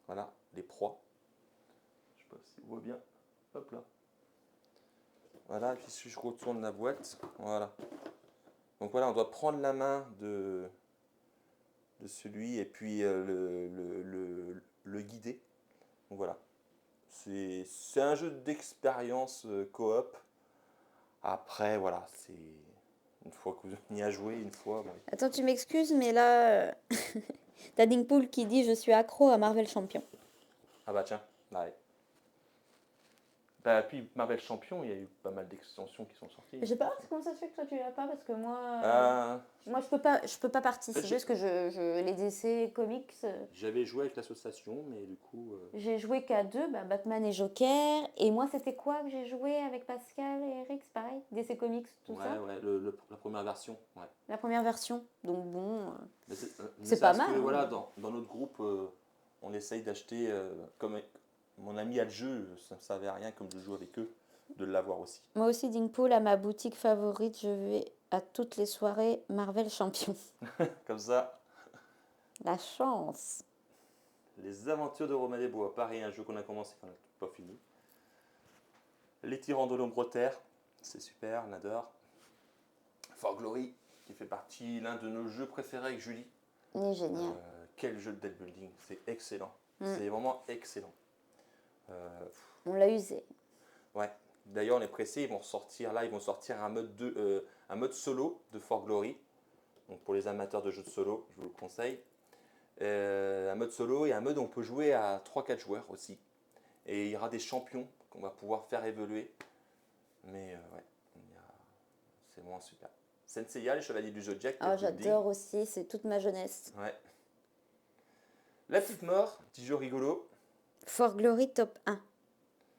voilà, les proies. Je ne sais pas si vous voyez bien. Hop là. Voilà, et puis si je retourne la boîte, voilà. Donc voilà, on doit prendre la main de celui et puis le guider. Donc voilà. C'est un jeu d'expérience coop. Après, voilà, c'est une fois que vous y a joué, une fois. Bon. Attends, tu m'excuses, mais là, t'as Dingpool qui dit je suis accro à Marvel Champion. Ah bah tiens, ouais. Bah, puis Marvel Champion, il y a eu pas mal d'extensions qui sont sorties. Je sais pas comment ça se fait que toi tu l'as pas parce que moi, Moi, je peux pas participer parce que les essais comics. J'avais joué avec l'association, mais du coup. J'ai joué qu'à deux, Batman et Joker. Et moi, c'était quoi que j'ai joué avec Pascal et Eric, c'est pareil, DC Comics, tout ça. Ouais, la première version. Ouais. La première version. Donc bon, Mais c'est pas mal. Que, hein. voilà, dans notre groupe, on essaye d'acheter, comme mon ami a le jeu, ça ne servait à rien comme je joue avec eux, de l'avoir aussi. Moi aussi, Dingpool, à ma boutique favorite, je vais à toutes les soirées Marvel Champion. Comme ça. La chance. Les aventures de Romain des Bois. Pareil, un jeu qu'on a commencé, qu'on n'a pas fini. Les tyrans de l'ombre terre, c'est super, on adore. Fort Glory, qui fait partie l'un de nos jeux préférés avec Julie. Il est génial. Quel jeu de deck building, c'est excellent. C'est vraiment excellent. On l'a usé. Ouais. D'ailleurs, on est pressé, ils vont sortir un mode solo de Fort Glory. Donc pour les amateurs de jeux de solo, je vous le conseille. Un mode solo et un mode où on peut jouer à 3-4 joueurs aussi. Et il y aura des champions qu'on va pouvoir faire évoluer. Mais ouais, c'est vraiment super. Senseiya, les chevaliers du Zodiac. Ah, j'adore aussi, c'est toute ma jeunesse. Ouais. La petite mort, petit jeu rigolo. Fort Glory top 1.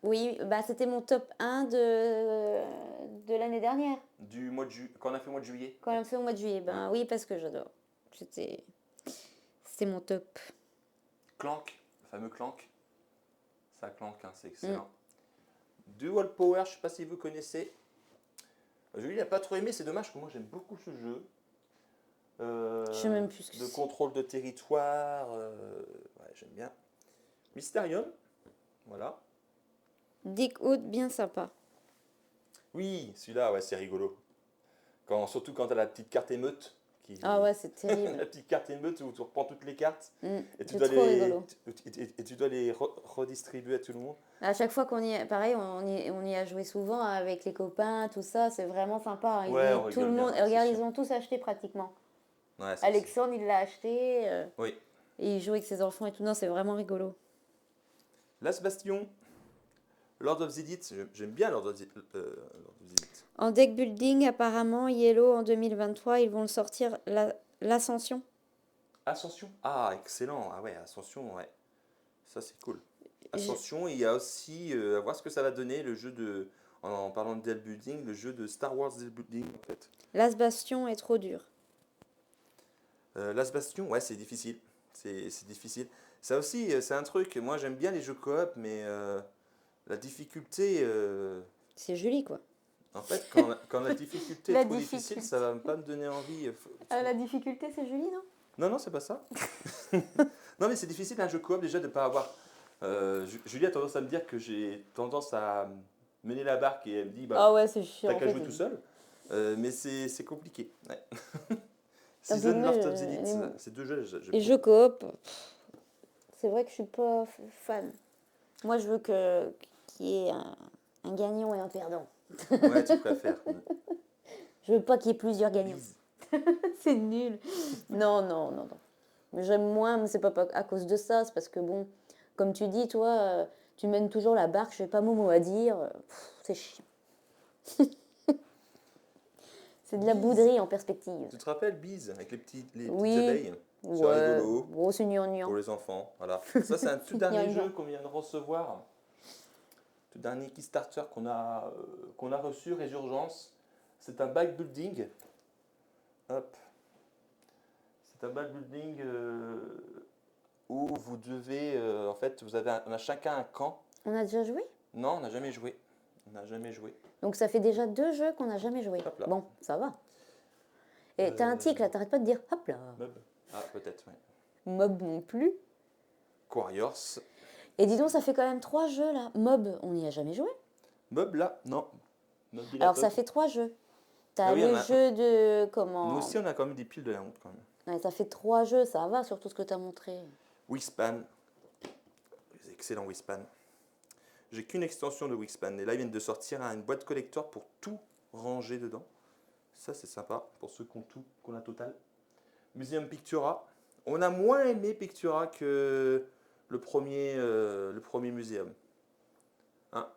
Oui, c'était mon top 1 de l'année dernière. Du mois de quand on a fait le mois de juillet. Quand on a fait au mois de juillet, oui, parce que j'adore. C'était mon top. Clank, le fameux Clank. Ça Clank, hein, c'est excellent. Dual Power, je ne sais pas si vous connaissez. Julie n'a pas trop aimé, c'est dommage, parce que moi j'aime beaucoup ce jeu. Je sais même plus ce que de contrôle de territoire, ouais, j'aime bien. Mysterium, voilà. Dick Hood, bien sympa. Oui, celui-là, ouais, c'est rigolo. Surtout quand tu as la petite carte émeute. Ah ouais, c'est terrible. La petite carte émeute où tu reprends toutes les cartes et tu dois les redistribuer à tout le monde. À chaque fois qu'on y est, pareil, on y a joué souvent avec les copains, tout ça, c'est vraiment sympa. Tout le monde, regarde, ils ont tous acheté pratiquement. Ouais, Alexandre, il l'a acheté. Oui. Et il joue avec ses enfants et tout. Non, c'est vraiment rigolo. Last Bastion, Lord of the Dead, j'aime bien Lord of the Dead. En deck building, apparemment, Yellow en 2023, ils vont le sortir l'Ascension. Ascension. Ah, excellent. Ah ouais, Ascension, ouais. Ça, c'est cool. Ascension, il y a aussi, à voir ce que ça va donner, le jeu de, en parlant de deck building, le jeu de Star Wars deck building, en fait. Last Bastion est trop dur. Last Bastion, ouais, c'est difficile. C'est difficile. Ça aussi, c'est un truc, moi j'aime bien les jeux coop, mais la difficulté... C'est Julie, quoi. En fait, quand la difficulté est trop difficile, ça va pas me donner envie. La difficulté, c'est Julie, non? Non, c'est pas ça. Non, mais c'est difficile un jeu coop déjà de ne pas avoir... Julie a tendance à me dire que j'ai tendance à mener la barque et elle me dit, ah ouais, c'est chiant. t'as qu'à jouer tout seul. Mais c'est compliqué. Ouais. Season Lord of the Dead, c'est deux jeux. Les jeux coop, c'est vrai que je suis pas fan. Moi, je veux qu'il y ait un gagnant et un perdant. Ouais, tu préfères. Je veux pas qu'il y ait plusieurs gagnants. C'est nul. Non. J'aime moins, mais c'est pas à cause de ça. C'est parce que, bon, comme tu dis, toi, tu mènes toujours la barque, je n'ai pas mon mot à dire. C'est chiant. C'est de la Bise. bouderie en perspective. Tu te rappelles Bise avec les petites Oui. abeilles? C'est Ouais. rigolo Gros, c'est gnangnan. pour les enfants. Voilà. Ça, c'est un tout dernier jeu qu'on vient de recevoir. Tout dernier Kickstarter qu'on a reçu, Résurgence. C'est un back building. Hop. C'est un back building où vous devez. En fait, on a chacun un camp. On a déjà joué? Non, on n'a jamais joué. On n'a jamais joué. Donc ça fait déjà 2 jeux qu'on n'a jamais joué. Hop là. Bon, ça va. Et t'as un tic là, t'arrêtes pas de dire hop là. Mob. Ah, peut-être, oui. Mob non plus. Warriors. Et dis donc, ça fait quand même 3 jeux là. Mob, on n'y a jamais joué. Mob, là, non. Mob Alors ça fait 3 jeux. T'as Ah oui, le on a- jeu de comment? Nous aussi, on a quand même des piles de la honte, quand même. Ouais, ça fait 3 jeux, ça va sur tout ce que t'as montré. Wixpan. Excellent Wixpan. J'ai qu'une extension de Wixpan. Et là, ils viennent de sortir une boîte collector pour tout ranger dedans. Ça, c'est sympa pour ceux qui ont tout, qu'on a total. Museum Pictura. On a moins aimé Pictura que le premier muséum. Hein?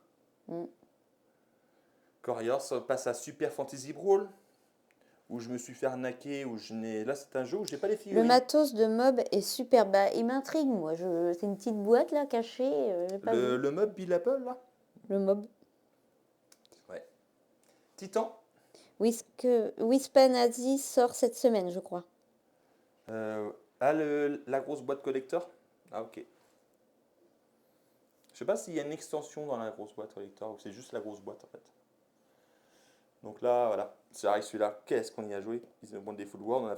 Warriors, on passe à Super Fantasy Brawl, où je me suis fait arnaquer, là c'est un jeu où je n'ai pas les Le figurines. matos de Mob est super. Bah, il m'intrigue, moi. C'est une petite boîte là cachée. J'ai pas vu. Le mob Bill Apple, là. Le Mob. Ouais. Titan. Wispan Asie sort cette semaine, je crois. La grosse boîte collector. Ah, ok. Je sais pas s'il y a une extension dans la grosse boîte collector ou c'est juste la grosse boîte en fait. Donc là, voilà. C'est vrai que celui-là, qu'est-ce qu'on y a joué? Ils ont des Full World. On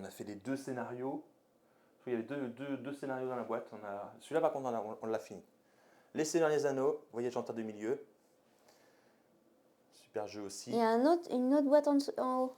a fait les 2 scénarios. Il y avait deux scénarios dans la boîte. Celui-là, par contre, on l'a fini. Les Seigneurs des Anneaux, Voyage en Terre de Milieu. Super jeu aussi. Il y a une autre boîte en haut.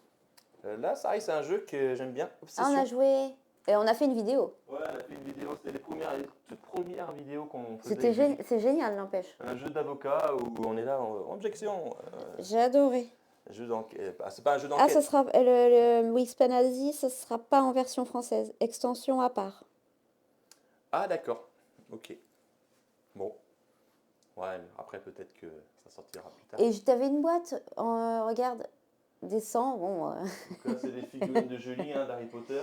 Là, ça c'est un jeu que j'aime bien. Ah, on a joué. Et on a fait une vidéo. Ouais, on a fait une vidéo. C'était les toutes premières vidéos qu'on faisait. C'est génial, n'empêche. Un jeu d'avocat où on est là en objection. J'ai adoré. C'est pas un jeu Ah, d'enquête. ça sera le Wispan Asie, ça sera pas en version française. Extension à part. Ah, d'accord. Ok. Bon. Ouais, mais après peut-être que ça sortira plus tard. Et t'avais une boîte, regarde, descends, bon, Donc là, c'est des figurines de Julie, d'Harry Potter.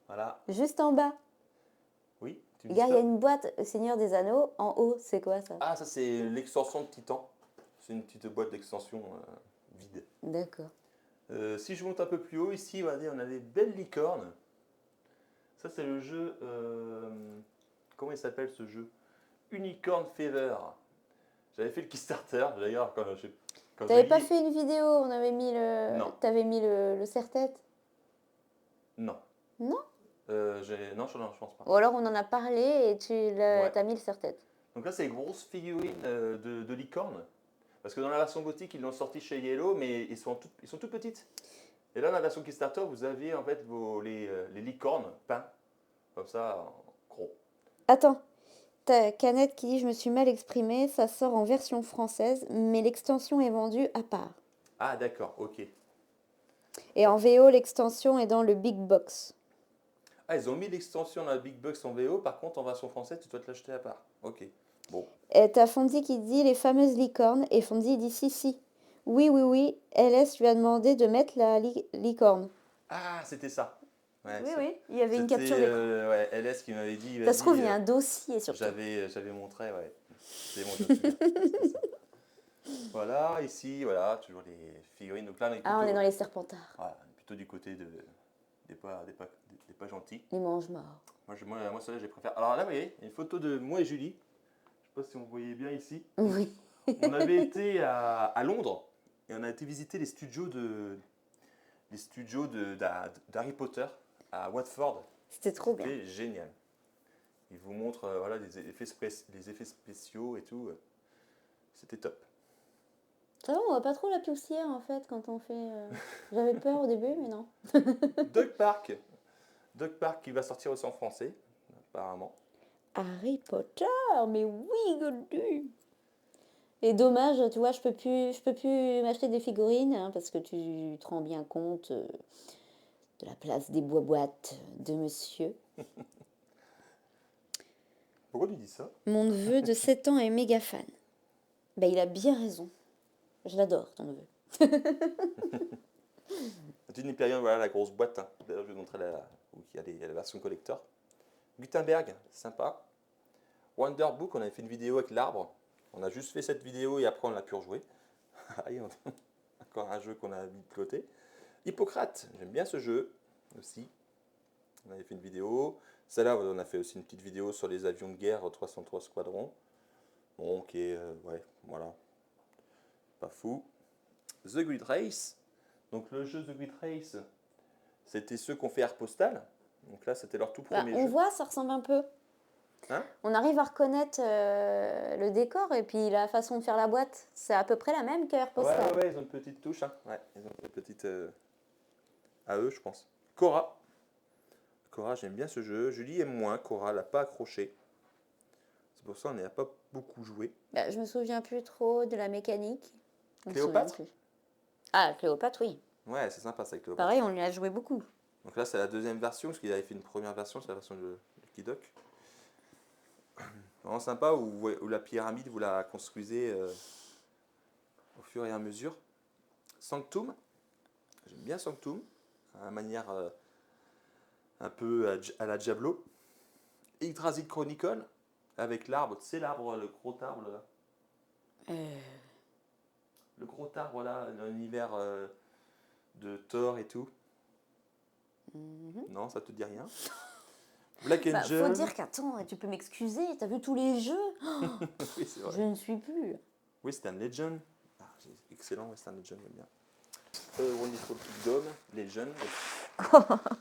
Voilà. juste en bas. Oui, tu me dis Regarde, il y a ça? une boîte Seigneur des Anneaux. En haut, c'est quoi ça? Ah, ça c'est l'extension de Titan. C'est une petite boîte d'extension vide. D'accord. Si je monte un peu plus haut, ici, regardez, on a des belles licornes. Ça, c'est le jeu. Comment il s'appelle ce jeu? Unicorn Fever. J'avais fait le Kickstarter, d'ailleurs, quand T'avais j'ai pas dit- fait une vidéo, on avait mis Non. T'avais mis le serre-tête? Non. Non? Non, je pense pas. Ou alors on en a parlé et Ouais. t'as mis le serre-tête. Donc là, c'est les grosses figurines de licornes. Parce que dans la version boutique, ils l'ont sorti chez Yellow, mais ils sont toutes petites. Et là, dans la version Kickstarter, vous avez en fait les licornes peints, comme ça, en gros. Attends, t'as Canette qui dit je me suis mal exprimée, ça sort en version française, mais l'extension est vendue à part. Ah, d'accord, ok. Et en VO, l'extension est dans le Big Box. Ah, ils ont mis l'extension dans la Big Box en VO, par contre, en version française, tu dois te l'acheter à part. Ok, bon. Et t'as Fondy qui dit les fameuses licornes, et Fondy dit si. Oui, LS lui a demandé de mettre la licorne. Ah, c'était ça. Ouais, Oui, il y avait une capture d'écran. Ouais, LS qui m'avait dit. Ça se trouve, il y a un dossier sur ça. J'avais montré, ouais. C'est bon, je me souviens. C'était ça. Voilà, ici, voilà, toujours les figurines. Donc là, Ah, on est dans les serpentards. Voilà, on est plutôt du côté des pas gentils. Les mange-morts. Moi, celle-là, je préfère. Alors là, vous voyez, il y a une photo de moi et Julie. Je ne sais pas si on voyait bien ici. Oui. On avait été à Londres et on a été visiter les studios d'Harry Potter à Watford. C'était trop bien. C'était génial. Ils vous montrent voilà, les effets spéciaux et tout. C'était top. Ça va, on voit pas trop la poussière en fait quand on fait. J'avais peur au début, mais non. Dog Park. Dog Park qui va sortir aussi en français, apparemment. Harry Potter, mais oui, Goldu. Et dommage, tu vois, je peux plus m'acheter des figurines hein, parce que tu te rends bien compte de la place des boîtes de monsieur. Pourquoi tu dis ça? Mon neveu de 7 ans est méga fan. Bah, il a bien raison. Je l'adore, ton neveu. Dune Hyperion, voilà la grosse boîte. Hein. D'ailleurs, je vais vous montrer où il y a la version collector. Gutenberg, sympa. Wonderbook, on avait fait une vidéo avec l'arbre. On a juste fait cette vidéo et après on l'a pu rejouer. Encore un jeu qu'on a mis de côté. Hippocrate, j'aime bien ce jeu aussi. On avait fait une vidéo. Celle-là, on a fait aussi une petite vidéo sur les avions de guerre 303 Squadron. Bon, ok, ouais, voilà. Pas fou. The Grid Race. Donc le jeu The Grid Race, c'était ceux qu'on fait Air Postal. Donc là, c'était leur tout premier on jeu. voit, ça ressemble un peu. Hein? On arrive à reconnaître le décor et puis la façon de faire la boîte. C'est à peu près la même que Air Postal. Ouais, ils ont une petite touche. Hein. Ouais, ils ont une petite... à eux, je pense. Cora. Cora, j'aime bien ce jeu. Julie aime moins. Cora, elle n'a pas accroché. C'est pour ça qu'on n'a pas beaucoup joué. Bah, je me souviens plus trop de la mécanique. Cléopâtre? Ah, Cléopâtre, oui. Ouais, c'est sympa ça avec Cléopâtre. Pareil, on y a joué beaucoup. Donc là, c'est la deuxième version, parce qu'il avait fait une première version, c'est la version de Lucky Duck. Vraiment sympa, où la pyramide, vous la construisez au fur et à mesure. Sanctum, j'aime bien Sanctum, à la manière un peu à la Diablo. Yggdrasil Chronicle, avec l'arbre, tu sais l'arbre, le gros arbre là. Le gros arbre là, l'univers de Thor et tout. Non, ça te dit rien. Black Angel. Faut dire qu'attends, tu peux m'excuser, t'as vu tous les jeux? Oui, c'est vrai. Je ne suis plus. Western Legend. Ah, excellent Western Legend, j'aime bien. Wonderful Kingdom, Legend.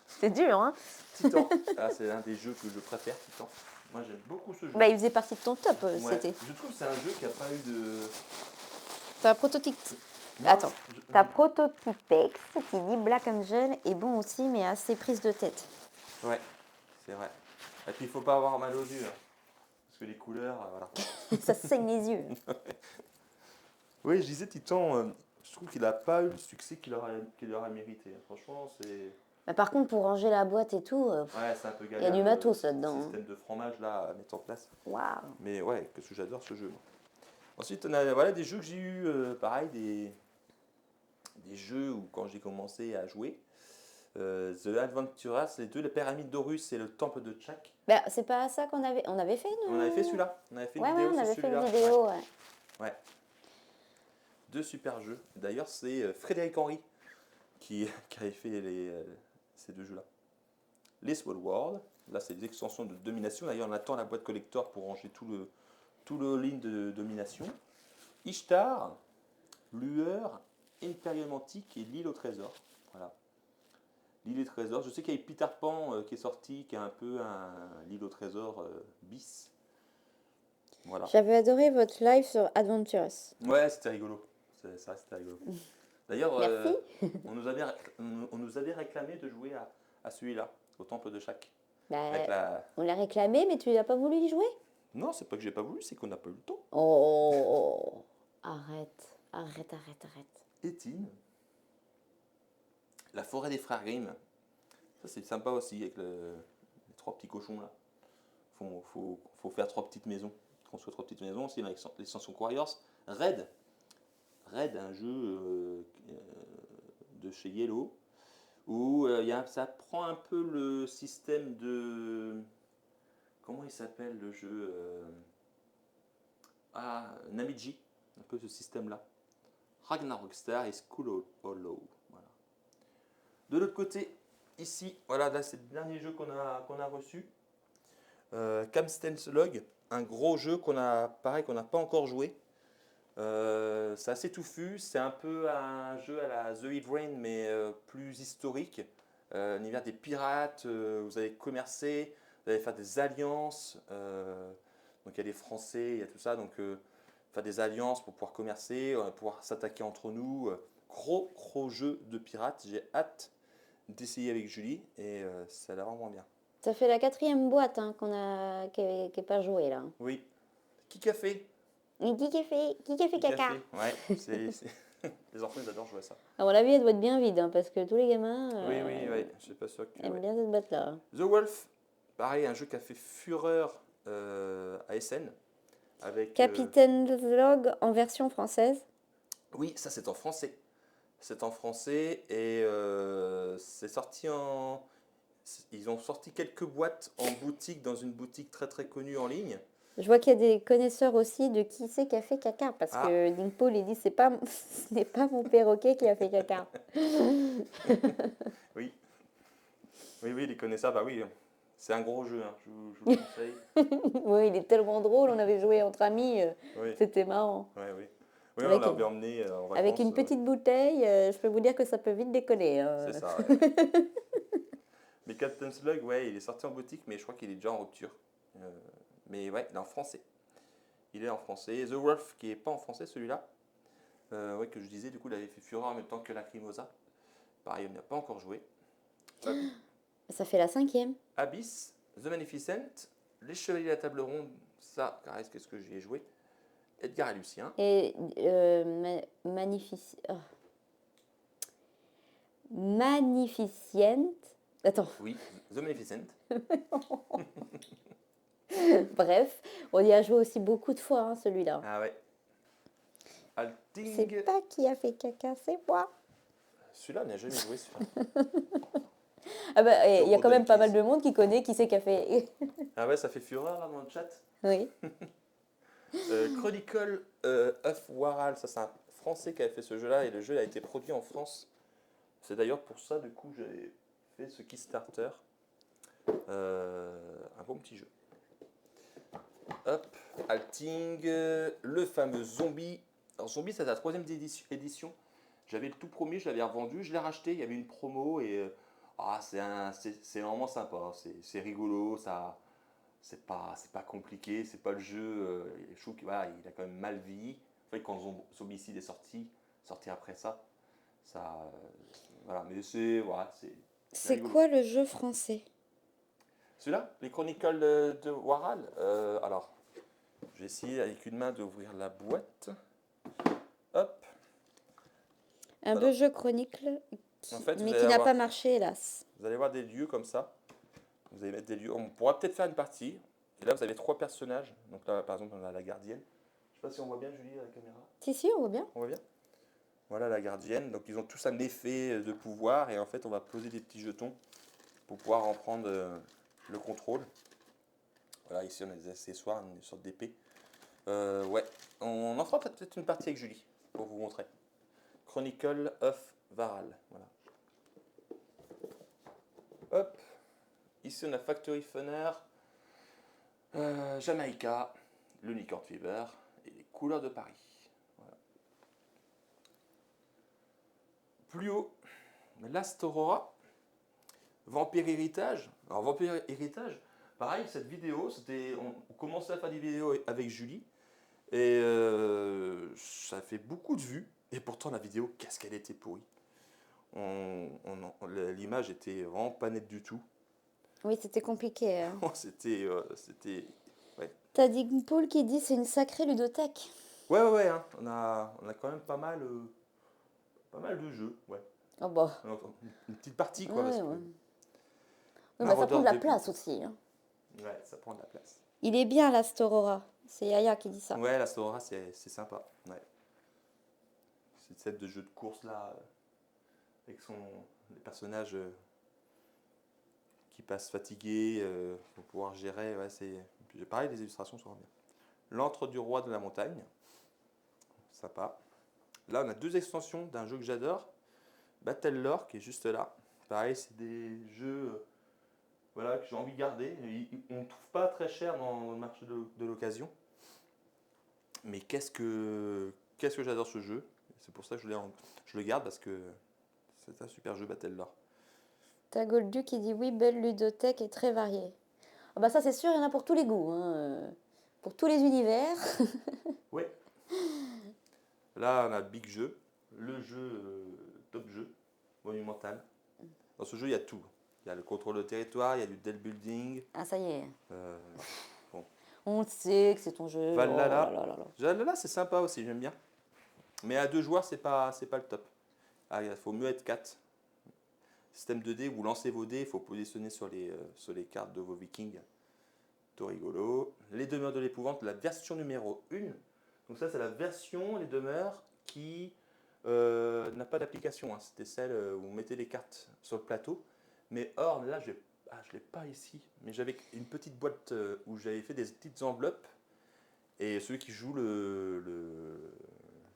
C'est dur, hein? Titan. Ah, c'est l'un des jeux que je préfère, Titan. Moi, j'aime beaucoup ce jeu. Bah, il faisait partie de ton top, Ouais. c'était. Je trouve que c'est un jeu qui n'a pas eu de... T'as un prototype. Moi, Attends, t'as Prototypex qui dit Black Angel est bon aussi, mais assez prise de tête. Ouais, c'est vrai. Et puis, il ne faut pas avoir mal aux yeux. Hein, parce que les couleurs, voilà. Ça saigne les yeux. Oui, je disais Titan, je trouve qu'il n'a pas eu le succès qu'il aurait mérité. Franchement, c'est... Bah, par contre, pour ranger la boîte et tout, Ouais, c'est un peu galère. il y a du matos là-dedans. Le système de fromage là à mettre en place. Waouh. Mais ouais, qu'est-ce que j'adore ce jeu. Moi. Ensuite, on a voilà, des jeux que j'ai eu, pareil, des jeux où quand j'ai commencé à jouer. The Adventurers, les deux, la pyramide d'Horus et le temple de Tchak. Bah, c'est pas ça qu'on avait. On avait fait, nous. On avait fait celui-là. On avait fait une Ouais, vidéo on sur avait fait celui-là. une vidéo, ouais. Ouais. Deux super jeux. D'ailleurs, c'est Frédéric Henry qui avait fait ces deux jeux-là. Les Small World, là c'est des extensions de domination. D'ailleurs, on attend la boîte collector pour ranger tout le ligne de domination. Ishtar, Lueur, Imperium Antique et l'île au trésor. Voilà. L'île au trésor. Je sais qu'il y a Peter Pan qui est sorti, qui est un peu l'île au trésor bis. Voilà. J'avais adoré votre live sur Adventures. Ouais, c'était rigolo. Ça, c'était rigolo. D'ailleurs, Merci. on nous avait réclamé de jouer à celui-là, au temple de Tchak. Bah, on l'a réclamé, mais tu n'as pas voulu y jouer? Non, c'est pas que j'ai pas voulu, c'est qu'on n'a pas eu le temps. Oh, arrête. Étine. La forêt des frères Grimm. Ça, c'est sympa aussi, avec les trois petits cochons là. Faut faire trois petites maisons. Construire trois petites maisons. Aussi, l'extension Warriors. Raid, un jeu de chez Yellow, où ça prend un peu le système de... Comment il s'appelle le jeu Namiji, un peu ce système-là. Ragnarok Star et School Hollow. Voilà. De l'autre côté, ici, voilà, là c'est le dernier jeu qu'on a reçu. Camsten's Log, un gros jeu qu'on n'a pas encore joué. C'est assez touffu, c'est un peu un jeu à la The Eve Rain, mais plus historique. L'univers des pirates, vous allez commercer, vous allez faire des alliances. Donc il y a les Français, il y a tout ça, donc faire des alliances pour pouvoir commercer, pouvoir s'attaquer entre nous. Gros jeu de pirates, j'ai hâte d'essayer avec Julie et ça a l'air vraiment bien. Ça fait la 4e boîte hein, qui n'est pas jouée là. Oui. Qui a fait? Qui a fait caca? Ouais, les enfants ils adorent jouer à ça. À mon avis, elle doit être bien vide hein, parce que tous les gamins Oui, je suis pas sûr que... aiment bien cette boîte là. The Wolf, pareil, un jeu qui a fait fureur à SN. Avec Capitaine Log en version française. oui, ça c'est en français. C'est en français et c'est sorti en. Ils ont sorti quelques boîtes en boutique, dans une boutique très très connue en ligne. Je vois qu'il y a des connaisseurs aussi de qui c'est qui a fait caca, parce Ah. que Dinkpol, il dit ce n'est pas mon perroquet qui a fait caca. Oui. Oui, les connaisseurs, bah oui. C'est un gros jeu, hein, je vous le conseille. Oui, il est tellement drôle, on avait joué entre amis, Oui, c'était marrant. oui. Oui, on Avec l'avait emmené en vacances. Avec une petite bouteille, je peux vous dire que ça peut vite décoller. C'est ça, ouais. Mais Captain Slug, ouais, il est sorti en boutique, mais je crois qu'il est déjà en rupture. Mais ouais, il est en français. Il est en français. The Wolf, qui est pas en français celui-là. Ouais, que je disais, du coup, il avait fait fureur en même temps que Lacrimosa. Pareil, on n'y a pas encore joué. Ça fait la 5e. Abyss, The Magnificent, Les Chevaliers de la Table Ronde, ça, caresse, qu'est-ce que j'y ai joué. Edgar et Lucien. Et Magnificent. Attends, Oui, The Magnificent. bref, on y a joué aussi beaucoup de fois, hein, celui-là. Ah ouais. C'est Alting. pas qui a fait caca, c'est moi. Celui-là, on n'a jamais joué, celui-là. Ah bah, il y a Euro quand même pas mal Donkeys. de monde qui connaît qui c'est qui a fait. Ah ouais, ça fait fureur là dans le chat. Oui. Chronicle of Waral, ça c'est un Français qui a fait ce jeu-là et le jeu a été produit en France. C'est d'ailleurs pour ça, du coup, j'ai fait ce Kickstarter. Un bon petit jeu. Hop, Alting, le fameux Zombie. Alors Zombie, c'est la 3e édition. J'avais le tout premier, je l'avais revendu, je l'ai racheté, il y avait une promo et c'est vraiment sympa, c'est rigolo, ça, c'est pas compliqué, c'est pas le jeu. Je trouve qu'il voilà, il a quand même mal vieilli. En fait, quand Zombicide est sorti après ça, voilà, mais c'est voilà, C'est rigolo. quoi le jeu français? Celui-là, les Chronicles de Waral. Alors, je vais essayer avec une main d'ouvrir la boîte. Hop. Un Alors, beau jeu chronicle, en fait, mais qui n'a pas marché, hélas. Vous allez voir des lieux comme ça. Vous allez mettre des lieux. On pourra peut-être faire une partie. Et là, vous avez 3 personnages. Donc là, par exemple, on a la gardienne. Je sais pas si on voit bien, Julie, à la caméra. Si, on voit bien. On voit bien. Voilà la gardienne. Donc ils ont tous un effet de pouvoir. Et en fait, on va poser des petits jetons pour pouvoir en prendre le contrôle. Voilà, ici, on a des accessoires, une sorte d'épée. Ouais, on en fera peut-être une partie avec Julie pour vous montrer. Chronicle of Varal. Voilà. Hop. Ici, on a Factory Funner, Jamaïca, l'Unicorn Fever et les couleurs de Paris. Voilà. Plus haut, Last Aurora, Vampire Héritage. Alors, Vampire Héritage, pareil, cette vidéo, on commençait à faire des vidéos avec Julie et ça fait beaucoup de vues. Et pourtant, la vidéo, qu'est-ce qu'elle était pourrie. L'image était vraiment pas nette du tout. Oui, c'était compliqué. Hein. C'était. Ouais. T'as Dinkpol qui dit c'est une sacrée ludothèque. Ouais, hein. On a quand même pas mal de jeux. Ouais. Oh bah. Une petite partie, quoi. Ouais, Parce que ouais. Oui, bah, ça prend de la place aussi. Hein. Ouais, ça prend de la place. Il est bien, Last Aurora. C'est Yaya qui dit ça. Ouais, la Sora, c'est sympa. Ouais. C'est cette de jeu de course là, avec les personnages qui passent fatigués, pour pouvoir gérer. Ouais, puis pareil, les illustrations sont bien. L'antre du roi de la montagne, sympa. Là, on a 2 extensions d'un jeu que j'adore, Battle Lore, qui est juste là. Pareil, c'est des jeux voilà, que j'ai envie de garder. On ne trouve pas très cher dans le marché de l'occasion. Mais qu'est-ce que j'adore ce jeu. C'est pour ça que je le garde, parce que c'est un super jeu Battle Lore. T'as Goldu qui dit oui, belle ludothèque et très variée. Ah bah ça c'est sûr, il y en a pour tous les goûts, hein. Pour tous les univers. Ouais. Là, on a Big Jeu, le jeu top jeu, monumental. Dans ce jeu, il y a tout. Il y a le contrôle de territoire, il y a du deck building. Ah ça y est. Bon. On sait que c'est ton jeu. Valhalla. Oh là là là. Valhalla, c'est sympa aussi, j'aime bien. Mais à 2 joueurs, c'est pas le top. Il faut mieux être 4. Système 2D, vous lancez vos dés, il faut positionner sur les cartes de vos vikings. Tout rigolo. Les demeures de l'épouvante, la version numéro 1. Donc ça, c'est la version, les demeures, qui n'a pas d'application, hein. C'était celle où on mettait les cartes sur le plateau. Mais or, là, je ne l'ai pas ici. Mais j'avais une petite boîte où j'avais fait des petites enveloppes. Et celui qui joue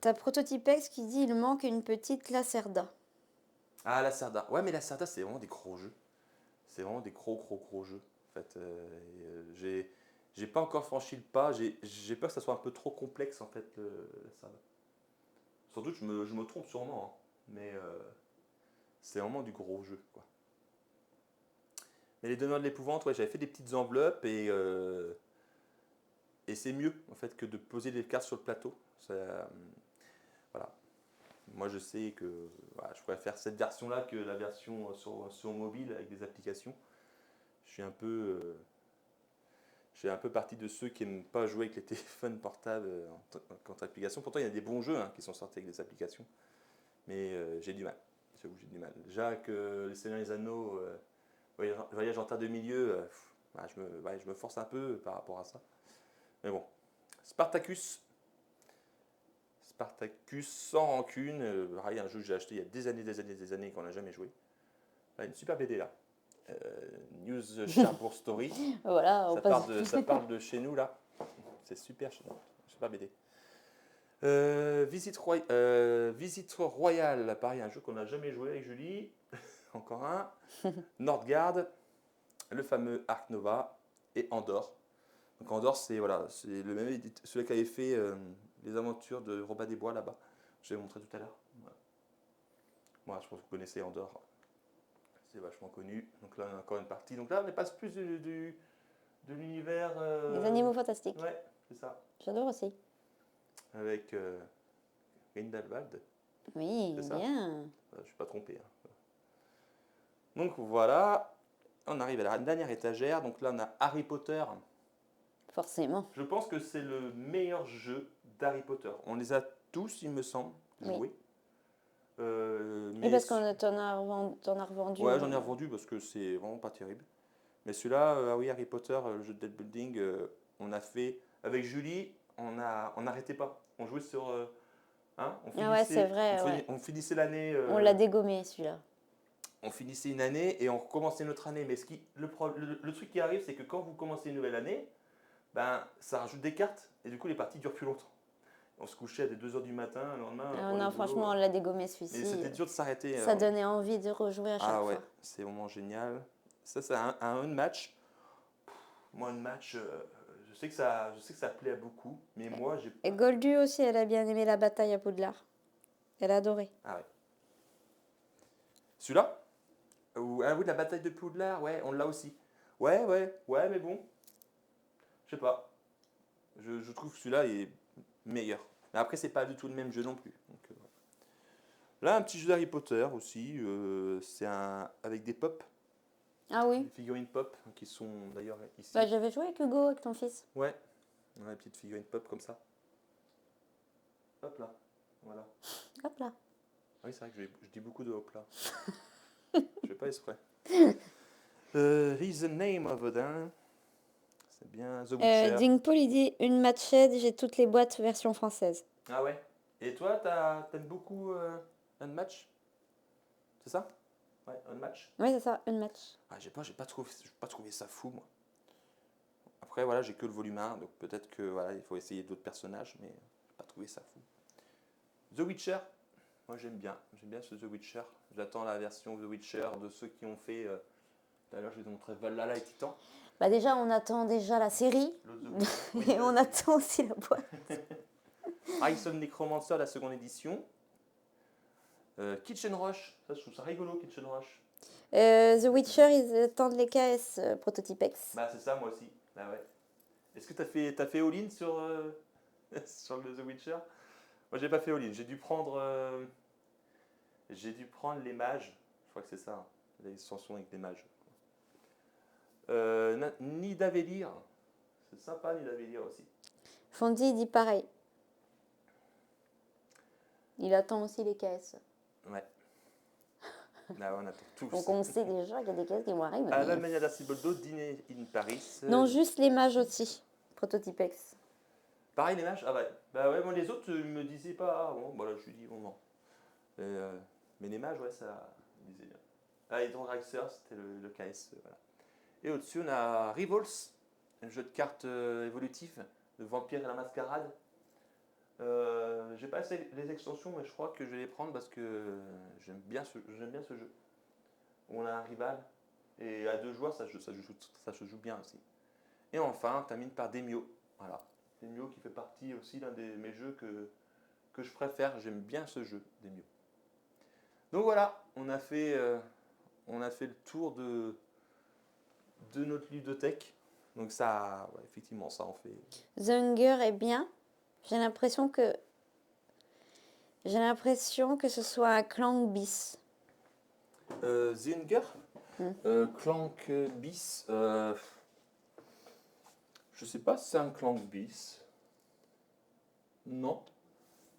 T'as Prototypex qui dit il manque une petite Lacerda. Ah, la Cerda. Ouais, mais la Cerda, c'est vraiment des gros jeux. C'est vraiment des gros jeux. En fait, j'ai pas encore franchi le pas. J'ai peur que ça soit un peu trop complexe, en fait, la Cerda. Surtout que je me trompe sûrement, hein. Mais c'est vraiment du gros jeu, quoi. Mais les donneurs de l'épouvante, ouais, j'avais fait des petites enveloppes et c'est mieux, en fait, que de poser les cartes sur le plateau. Voilà. Moi, je sais que voilà, je préfère cette version-là que la version sur mobile avec des applications. Je suis un peu, partie de ceux qui n'aiment pas jouer avec les téléphones portables en application. Pourtant, il y a des bons jeux qui sont sortis avec des applications. Mais j'ai du mal. J'avoue, j'ai du mal. Déjà que les Seigneurs des Anneaux, Voyage en terre de milieu, je me force un peu par rapport à ça. Mais bon. Spartacus. Spartacus sans rancune. Un jeu que j'ai acheté il y a des années qu'on n'a jamais joué. Là, une super BD là. News Cherbourg Story. Voilà, ça parle de chez nous là. C'est super chez nous. Super BD. Visite Royale, pareil, un jeu qu'on n'a jamais joué avec Julie. Encore un. Nordgard, le fameux Ark Nova et Andorre. Donc Andorre, c'est le même celui qui avait fait les aventures de Robin des Bois là-bas. Je l'ai montré tout à l'heure. Voilà. Moi, je pense que vous connaissez Andorre. C'est vachement connu. Donc là, on a encore une partie. Donc là, on passe plus de l'univers. Les animaux fantastiques. Ouais, c'est ça. J'adore aussi. Avec Grindelwald. Oui, c'est ça. bien. Je ne suis pas trompé. Hein. Donc voilà. On arrive à la dernière étagère. Donc là, on a Harry Potter. Forcément. Je pense que c'est le meilleur jeu d'Harry Potter. On les a tous, il me semble, joués. Oui. Mais parce qu'on t'en as revendu. Ouais, j'en ai revendu parce que c'est vraiment pas terrible. Mais celui-là, oui, Harry Potter, le jeu de deck building, on a fait avec Julie, on n'arrêtait pas. On jouait sur, on finissait, ouais, c'est vrai. On finissait l'année. On l'a dégommé celui-là. On finissait une année et on recommençait notre année. Mais le truc qui arrive, c'est que quand vous commencez une nouvelle année, ben ça rajoute des cartes et du coup les parties durent plus longtemps. On se couchait à des 2h du matin, le lendemain. Non, franchement, on l'a dégommé celui-ci. Mais c'était dur de s'arrêter. Ça donnait envie de rejouer à chaque fois. Ah ouais, c'est vraiment génial. Ça, c'est un match. Moi, un match, je sais que ça plaît à beaucoup, mais moi, j'ai pas... Et Goldu aussi, elle a bien aimé la bataille à Poudlard. Elle a adoré. Ah ouais. Celui-là Ah oui, la bataille de Poudlard, ouais, on l'a aussi. Ouais, mais bon. Je sais pas. Je trouve que celui-là est meilleur. Mais après, c'est pas du tout le même jeu non plus. Donc, là, un petit jeu d'Harry Potter aussi. C'est avec des pop. Ah oui. Des figurines pop qui sont d'ailleurs ici. Bah, j'avais joué avec Hugo, avec ton fils. Ouais. Des petites figurines pop comme ça. Hop là. Voilà. Hop là. Oui, c'est vrai que je dis beaucoup de hop là. Je fais pas exprès. He's the name of it, hein. C'est bien The Witcher. Ding Paul, il dit une matchhead, j'ai toutes les boîtes version française. Ah ouais. Et toi, t'aimes beaucoup Unmatch? C'est ça? Ouais, Unmatch. Oui, c'est ça, une match. Ah, j'ai pas trouvé ça fou, moi. Après, voilà, j'ai que le volume 1, donc peut-être que voilà, il faut essayer d'autres personnages, mais j'ai pas trouvé ça fou. The Witcher, moi j'aime bien ce The Witcher. J'attends la version The Witcher de ceux qui ont fait. D'ailleurs, je vais te montrer Valhalla et Titan. Bah déjà, on attend déjà la série, et on attend aussi la boîte. Ice of Necromancer, la seconde édition. Kitchen Rush, ça je trouve ça rigolo, Kitchen Rush. The Witcher, ils attendent les KS Prototypex. Bah c'est ça, moi aussi. Ah ouais. Est-ce que t'as fait all-in sur, sur le The Witcher? Moi j'ai pas fait all-in, j'ai dû prendre les mages. Je crois que c'est ça, hein, les extensions avec les mages. Nidavellir, c'est sympa Nidavellir aussi. Fondy, il dit pareil. Il attend aussi les KS. Ouais. Là, on attend tous. Donc on sait déjà qu'il y a des KS qui vont arriver. À la manière d'Arciboldo, Dîner in Paris. Non, juste les mages aussi. Prototypex. Pareil les mages. Ah ouais. Bah ouais, moi les autres me disaient pas. Ah bon, voilà, je lui dis bon non. Mais les mages, ouais, ça disait bien. Ah, et donc Raxer, c'était le KS. Voilà. Et au-dessus, on a Rivals, un jeu de cartes évolutif de Vampire et la Mascarade. J'ai pas essayé les extensions, mais je crois que je vais les prendre parce que j'aime bien ce jeu. On a un rival et à 2 joueurs, ça se joue bien aussi. Et enfin, on termine par Demio. Voilà. Demio qui fait partie aussi d'un de mes jeux que je préfère. J'aime bien ce jeu, Demio. Donc voilà, on a fait le tour de notre ludothèque. Donc ça, ouais, effectivement, ça en fait. The Hunger est bien. J'ai l'impression que ce soit un Clank bis. The Hunger, Clank bis. Je sais pas si c'est un Clank bis. Non.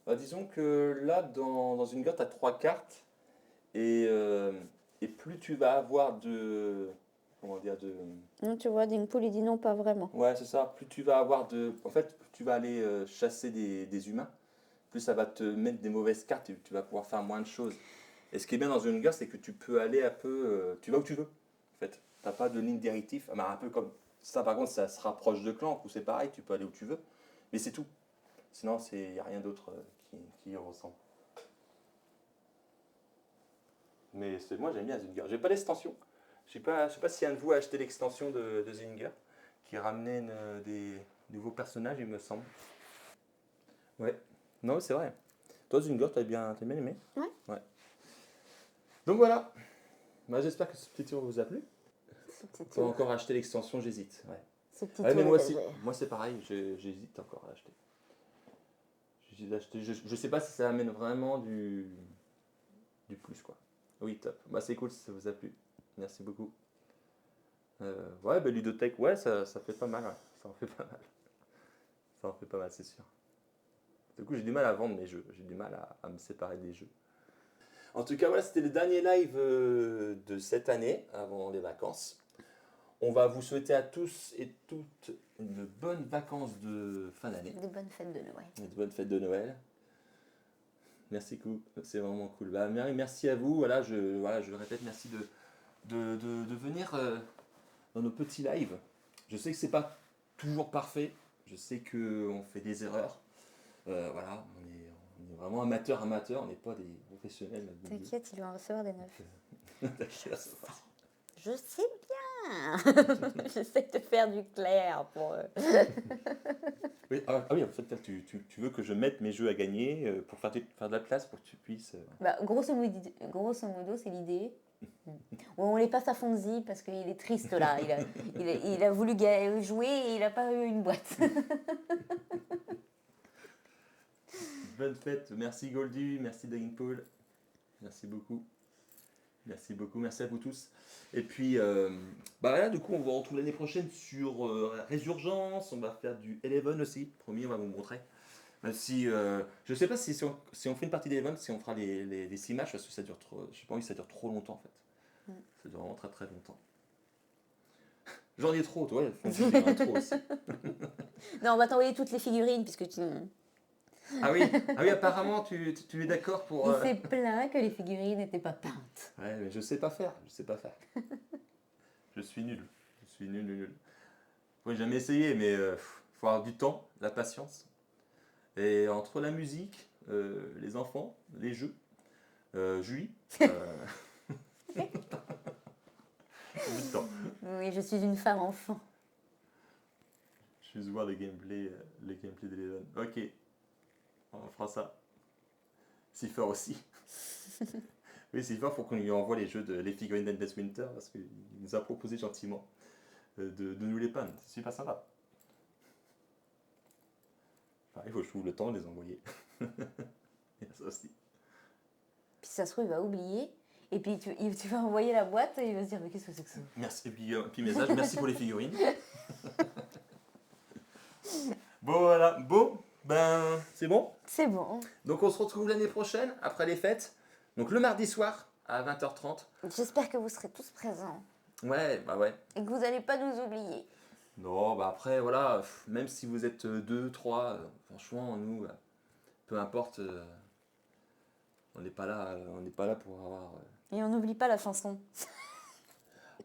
Bah, disons que là, dans une guerre, tu as 3 cartes. Et plus tu vas avoir de. Comment dire Non, tu vois, Dingpool, il dit non, pas vraiment. Ouais, c'est ça. Plus tu vas avoir de. En fait, plus tu vas aller chasser des humains, plus ça va te mettre des mauvaises cartes et tu vas pouvoir faire moins de choses. Et ce qui est bien dans une guerre, c'est que tu peux aller un peu. Tu vas où tu veux. En fait, t'as pas de ligne directive. Un peu comme. Ça, par contre, ça se rapproche de Clank où c'est pareil, tu peux aller où tu veux. Mais c'est tout. Sinon, il n'y a rien d'autre qui y ressemble. Mais moi j'aime bien Zinger. J'ai pas l'extension. Je sais pas si un de vous a acheté l'extension de Zinger qui ramenait des nouveaux personnages, il me semble. Ouais. Non, c'est vrai. Toi Zinger, t'as bien aimé? Ouais. Donc voilà. Bah, j'espère que ce petit tour vous a plu. Ce petit Pour tour. encore acheter l'extension, j'hésite. Ouais. Ce petit Ouais, mais tour moi est aussi. vrai. Moi c'est pareil, j'hésite encore à acheter. J'hésite à acheter. Je sais pas si ça amène vraiment du plus quoi. Oui, top. Bah c'est cool si ça vous a plu. Merci beaucoup. Ouais, bah, ludothèque, ouais, ça fait pas mal. Ouais. Ça en fait pas mal. Ça en fait pas mal, c'est sûr. Du coup, j'ai du mal à vendre mes jeux. J'ai du mal à me séparer des jeux. En tout cas, voilà, c'était le dernier live de cette année, avant les vacances. On va vous souhaiter à tous et toutes une bonne vacances de fin d'année. Des bonnes fêtes de Noël. Des bonnes fêtes de Noël. Merci beaucoup, c'est vraiment cool. Bah, merci à vous. Voilà, je le répète, merci de venir dans nos petits lives. Je sais que c'est pas toujours parfait. Je sais qu'on fait des erreurs. Voilà, on est vraiment amateur, on n'est pas des professionnels. T'inquiète, il va en recevoir des neufs. T'inquiète. Je sais bien. J'essaie de faire du clair pour eux. Oui, oui, en fait, tu veux que je mette mes jeux à gagner pour faire de la place pour que tu puisses. Bah, grosso modo, c'est l'idée. On les passe à Fonzie parce qu'il est triste là. Il a voulu jouer et il n'a pas eu une boîte. Bonne fête, merci Goldu, merci Dying Paul. Merci beaucoup. Merci beaucoup, merci à vous tous. Et puis, là, du coup, on va retrouver l'année prochaine sur Résurgence. On va faire du Eleven aussi. Promis, on va vous montrer. Même si, je sais pas si on fait une partie d'Eleven, si on fera les 6 matchs, parce que ça dure trop. J'ai pas envie que ça dure trop longtemps en fait. Ça dure vraiment très très longtemps. J'en ai trop, toi, j'en ai trop aussi. Non, on va t'envoyer toutes les figurines puisque tu. Ah oui, apparemment tu es d'accord pour. Il s'est plaint que les figurines n'étaient pas peintes. Ouais, mais je sais pas faire. Je suis nul. Nul. Faut jamais essayer, mais faut avoir du temps, la patience. Et entre la musique, les enfants, les jeux, Julie, du temps. Oui, je suis une femme enfant. Je vais voir les gameplays d'Eleven. Ok, on fera ça. Cipher aussi. Oui, Cipher, il faut qu'on lui envoie les figurines d'Endless Winter parce qu'il nous a proposé gentiment de nous les peindre. C'est super sympa. Enfin, il faut que je trouve le temps de les envoyer. Il y a ça aussi. Puis ça se trouve, il va oublier. Et puis tu vas envoyer la boîte et il va se dire mais qu'est-ce que c'est que ça? Merci. Et puis message, merci pour les figurines. Bon voilà, c'est bon. C'est bon. Donc on se retrouve l'année prochaine, après les fêtes. Donc le mardi soir à 20h30. J'espère que vous serez tous présents. Ouais, ouais. Et que vous n'allez pas nous oublier. Non, après voilà, même si vous êtes 2, 3, franchement, nous, peu importe, On n'est pas là pour avoir... Et on n'oublie pas la chanson.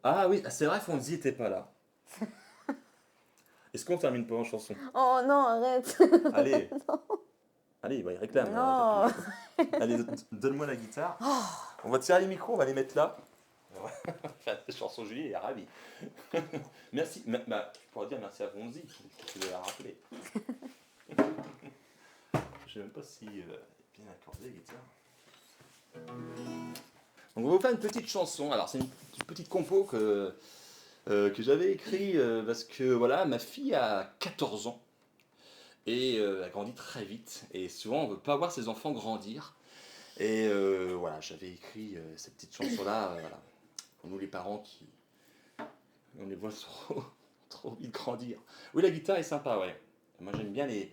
Ah oui, c'est vrai, Fonzie n'était pas là. Est-ce qu'on termine pas en chanson? Oh non, arrête. Allez, allez, il réclame. Non. Allez, donne-moi la guitare. On va tirer les micros, on va les mettre là. Enfin, la chanson Julie est ravie. Merci. Je pourrais dire merci à Fonzie, tu l'as rappelé. Je sais même pas si bien accordé la guitare. Donc on va vous faire une petite chanson. Alors c'est une petite compo que j'avais écrit parce que voilà, ma fille a 14 ans et elle grandit très vite. Et souvent on ne veut pas voir ses enfants grandir. Et voilà, j'avais écrit cette petite chanson-là, voilà, pour nous les parents qui on les voit trop vite grandir. Oui, la guitare est sympa, ouais. Moi j'aime bien les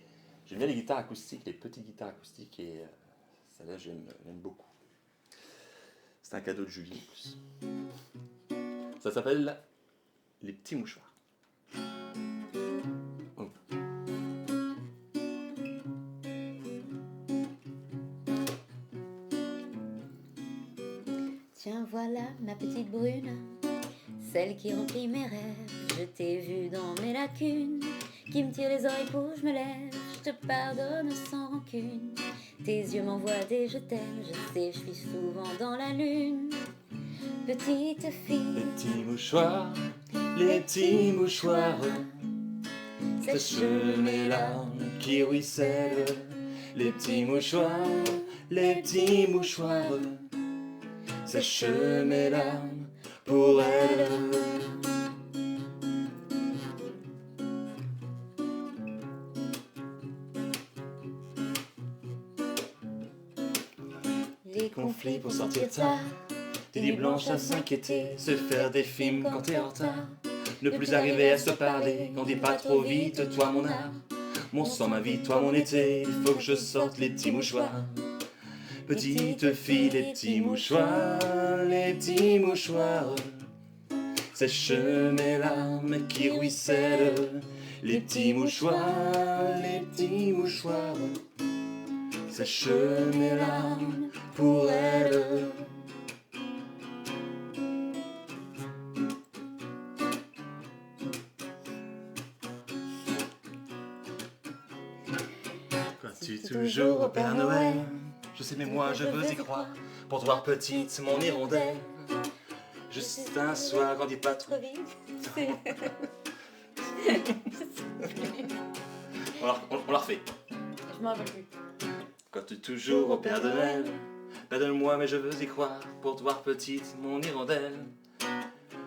guitares acoustiques, les petites guitares acoustiques et celle-là j'aime beaucoup. C'est un cadeau de Julie en plus. Ça s'appelle Les petits mouchoirs. Oh. Tiens, voilà ma petite brune, celle qui remplit mes rêves. Je t'ai vue dans mes lacunes, qui me tire les oreilles pour que je me lève. Je te pardonne sans rancune. Tes yeux m'envoient des je t'aime. Je sais, je suis souvent dans la lune. Petite fille, Les petits mouchoirs, sèche mes larmes qui ruissellent. Les petits mouchoirs, sèche mes larmes pour elle. les Conflits pour sortir tard, des nuits blanches à s'inquiéter, se faire des films quand t'es en retard, ne plus arriver à se parler, n'en dis pas trop vite, toi mon art, mon sang, ma vie, toi mon été, il faut que je sorte les petits mouchoirs. Petite fille, les petits mouchoirs, sèche mes larmes qui ruissellent. Les petits mouchoirs, sèche mes larmes pour elle. Crois-tu toujours au Père Noël? Je sais mais moi je veux y croire, pour te voir petite mon hirondelle. Juste un soir, grandis pas trop vite. On la refait. Je m'en rappelle plus. Crois-tu toujours au Père Noël? Pardonne-moi mais je veux y croire, pour te voir petite mon hirondelle.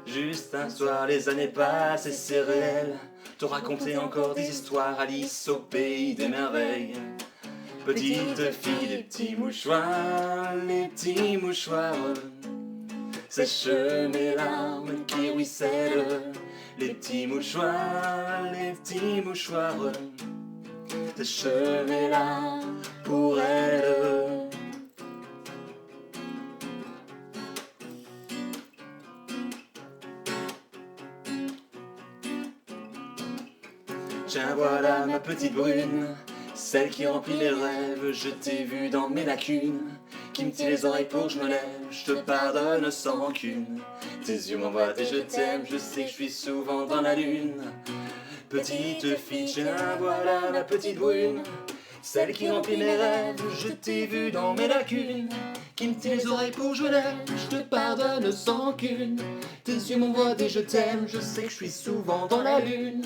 Juste un soir, les années passent et c'est réel. Te raconter encore des histoires, Alice au pays des merveilles. Petite fille, les petits mouchoirs, sèche mes larmes qui ruissellent. Les petits mouchoirs, sèche mes larmes pour elle. Tiens, voilà ma petite brune, celle qui remplit les rêves. Je t'ai vue dans mes lacunes, qui me tire les oreilles pour que je me lève. Je te pardonne sans rancune. Tes yeux m'envoient des je t'aime. Je sais que je suis souvent dans la lune. Petite fille, tiens, voilà ma petite brune, celle qui remplit mes rêves. Je t'ai vue dans mes lacunes, qui me tire les oreilles pour que je me lève. Je te pardonne sans rancune. Tes yeux m'envoient des je t'aime. Je sais que je suis souvent dans la lune.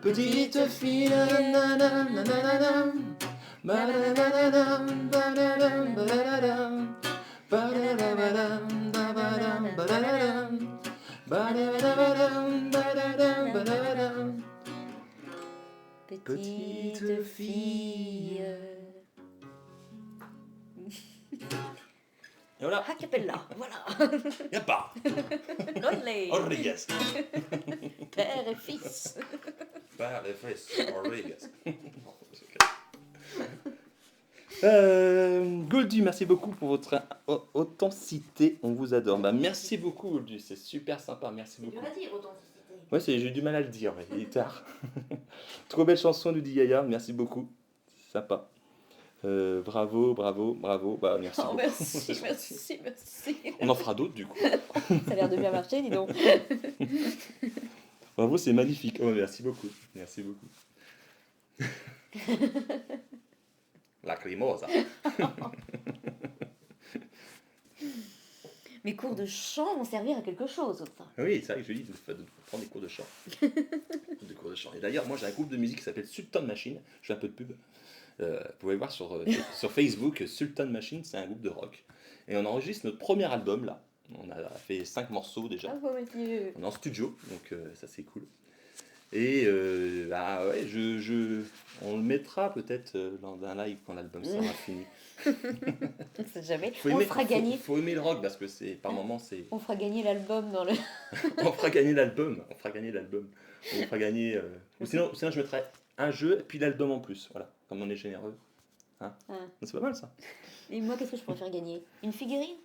Petite fille, nanana, nanana, nanana, Petite fille. Et voilà. A cappella, voilà. Y'a pas. Olé. Rodriguez. Père et fils. Père et fils. Rodriguez. Goldu, merci beaucoup pour votre authenticité. On vous adore. Bah, merci beaucoup, Goldu. C'est super sympa. Merci beaucoup. Tu vas dire authenticité. Ouais, j'ai du mal à le dire. Ouais. Il est tard. Trop belle chanson, nous dit Yaya. Merci beaucoup. C'est sympa. Bravo, bravo, bravo. Bah, merci Oh, beaucoup. merci, C'est gentil. merci, merci. On en fera d'autres du coup. Ça a l'air de bien marcher, dis donc. Bravo, c'est magnifique. Oh, merci beaucoup. Merci beaucoup. Lacrimosa. Mes cours de chant vont servir à quelque chose. Enfin. Oui, c'est vrai que je dis de prendre des cours de chant. Des cours de chant. Et d'ailleurs, moi j'ai un groupe de musique qui s'appelle Sultan Machine. Je fais un peu de pub. Vous pouvez voir sur Facebook, Sultan Machine, c'est un groupe de rock. Et on enregistre notre premier album là. On a fait 5 morceaux déjà. Ah, bon, monsieur. On est en studio, donc ça c'est cool. Et bah ouais, on le mettra peut-être lors d'un live quand l'album sera fini. On sait jamais. Faut On aimer, fera gagner. faut aimer le rock parce que c'est par moments c'est. On fera gagner l'album dans le. On fera gagner l'album. On fera gagner l'album. On fera gagner. Ou sinon je mettrai un jeu et puis l'album en plus. Voilà, comme on est généreux. Hein. C'est pas mal ça. Et moi, qu'est-ce que je pourrais faire gagner? Une figurine?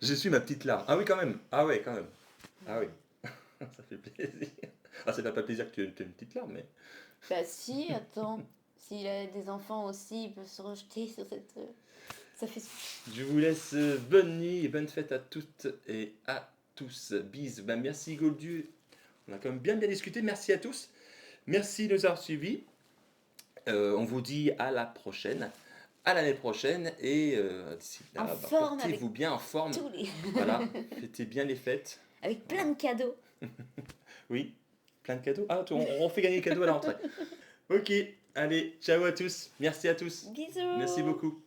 Je suis ma petite larme. Ah oui, quand même. Ah ouais, quand même. Ah oui. Ça fait plaisir. Ah, ça fait pas plaisir que tu aies une petite larme, mais. Bah si, attends. S'il a des enfants aussi, ils peuvent se rejeter sur cette... Ça fait... Je vous laisse bonne nuit et bonne fête à toutes et à tous. Bis. Ben, merci Goldu. On a quand même bien discuté. Merci à tous. Merci de nous avoir suivis. On vous dit à la prochaine. À l'année prochaine. Et d'ici là, portez-vous bien en forme. Voilà. Fêtez bien les fêtes. Avec plein de cadeaux. Oui. Plein de cadeaux. Ah, on fait gagner les cadeaux à la rentrée. Ok. Allez. Ciao à tous. Merci à tous. Bisous. Merci beaucoup.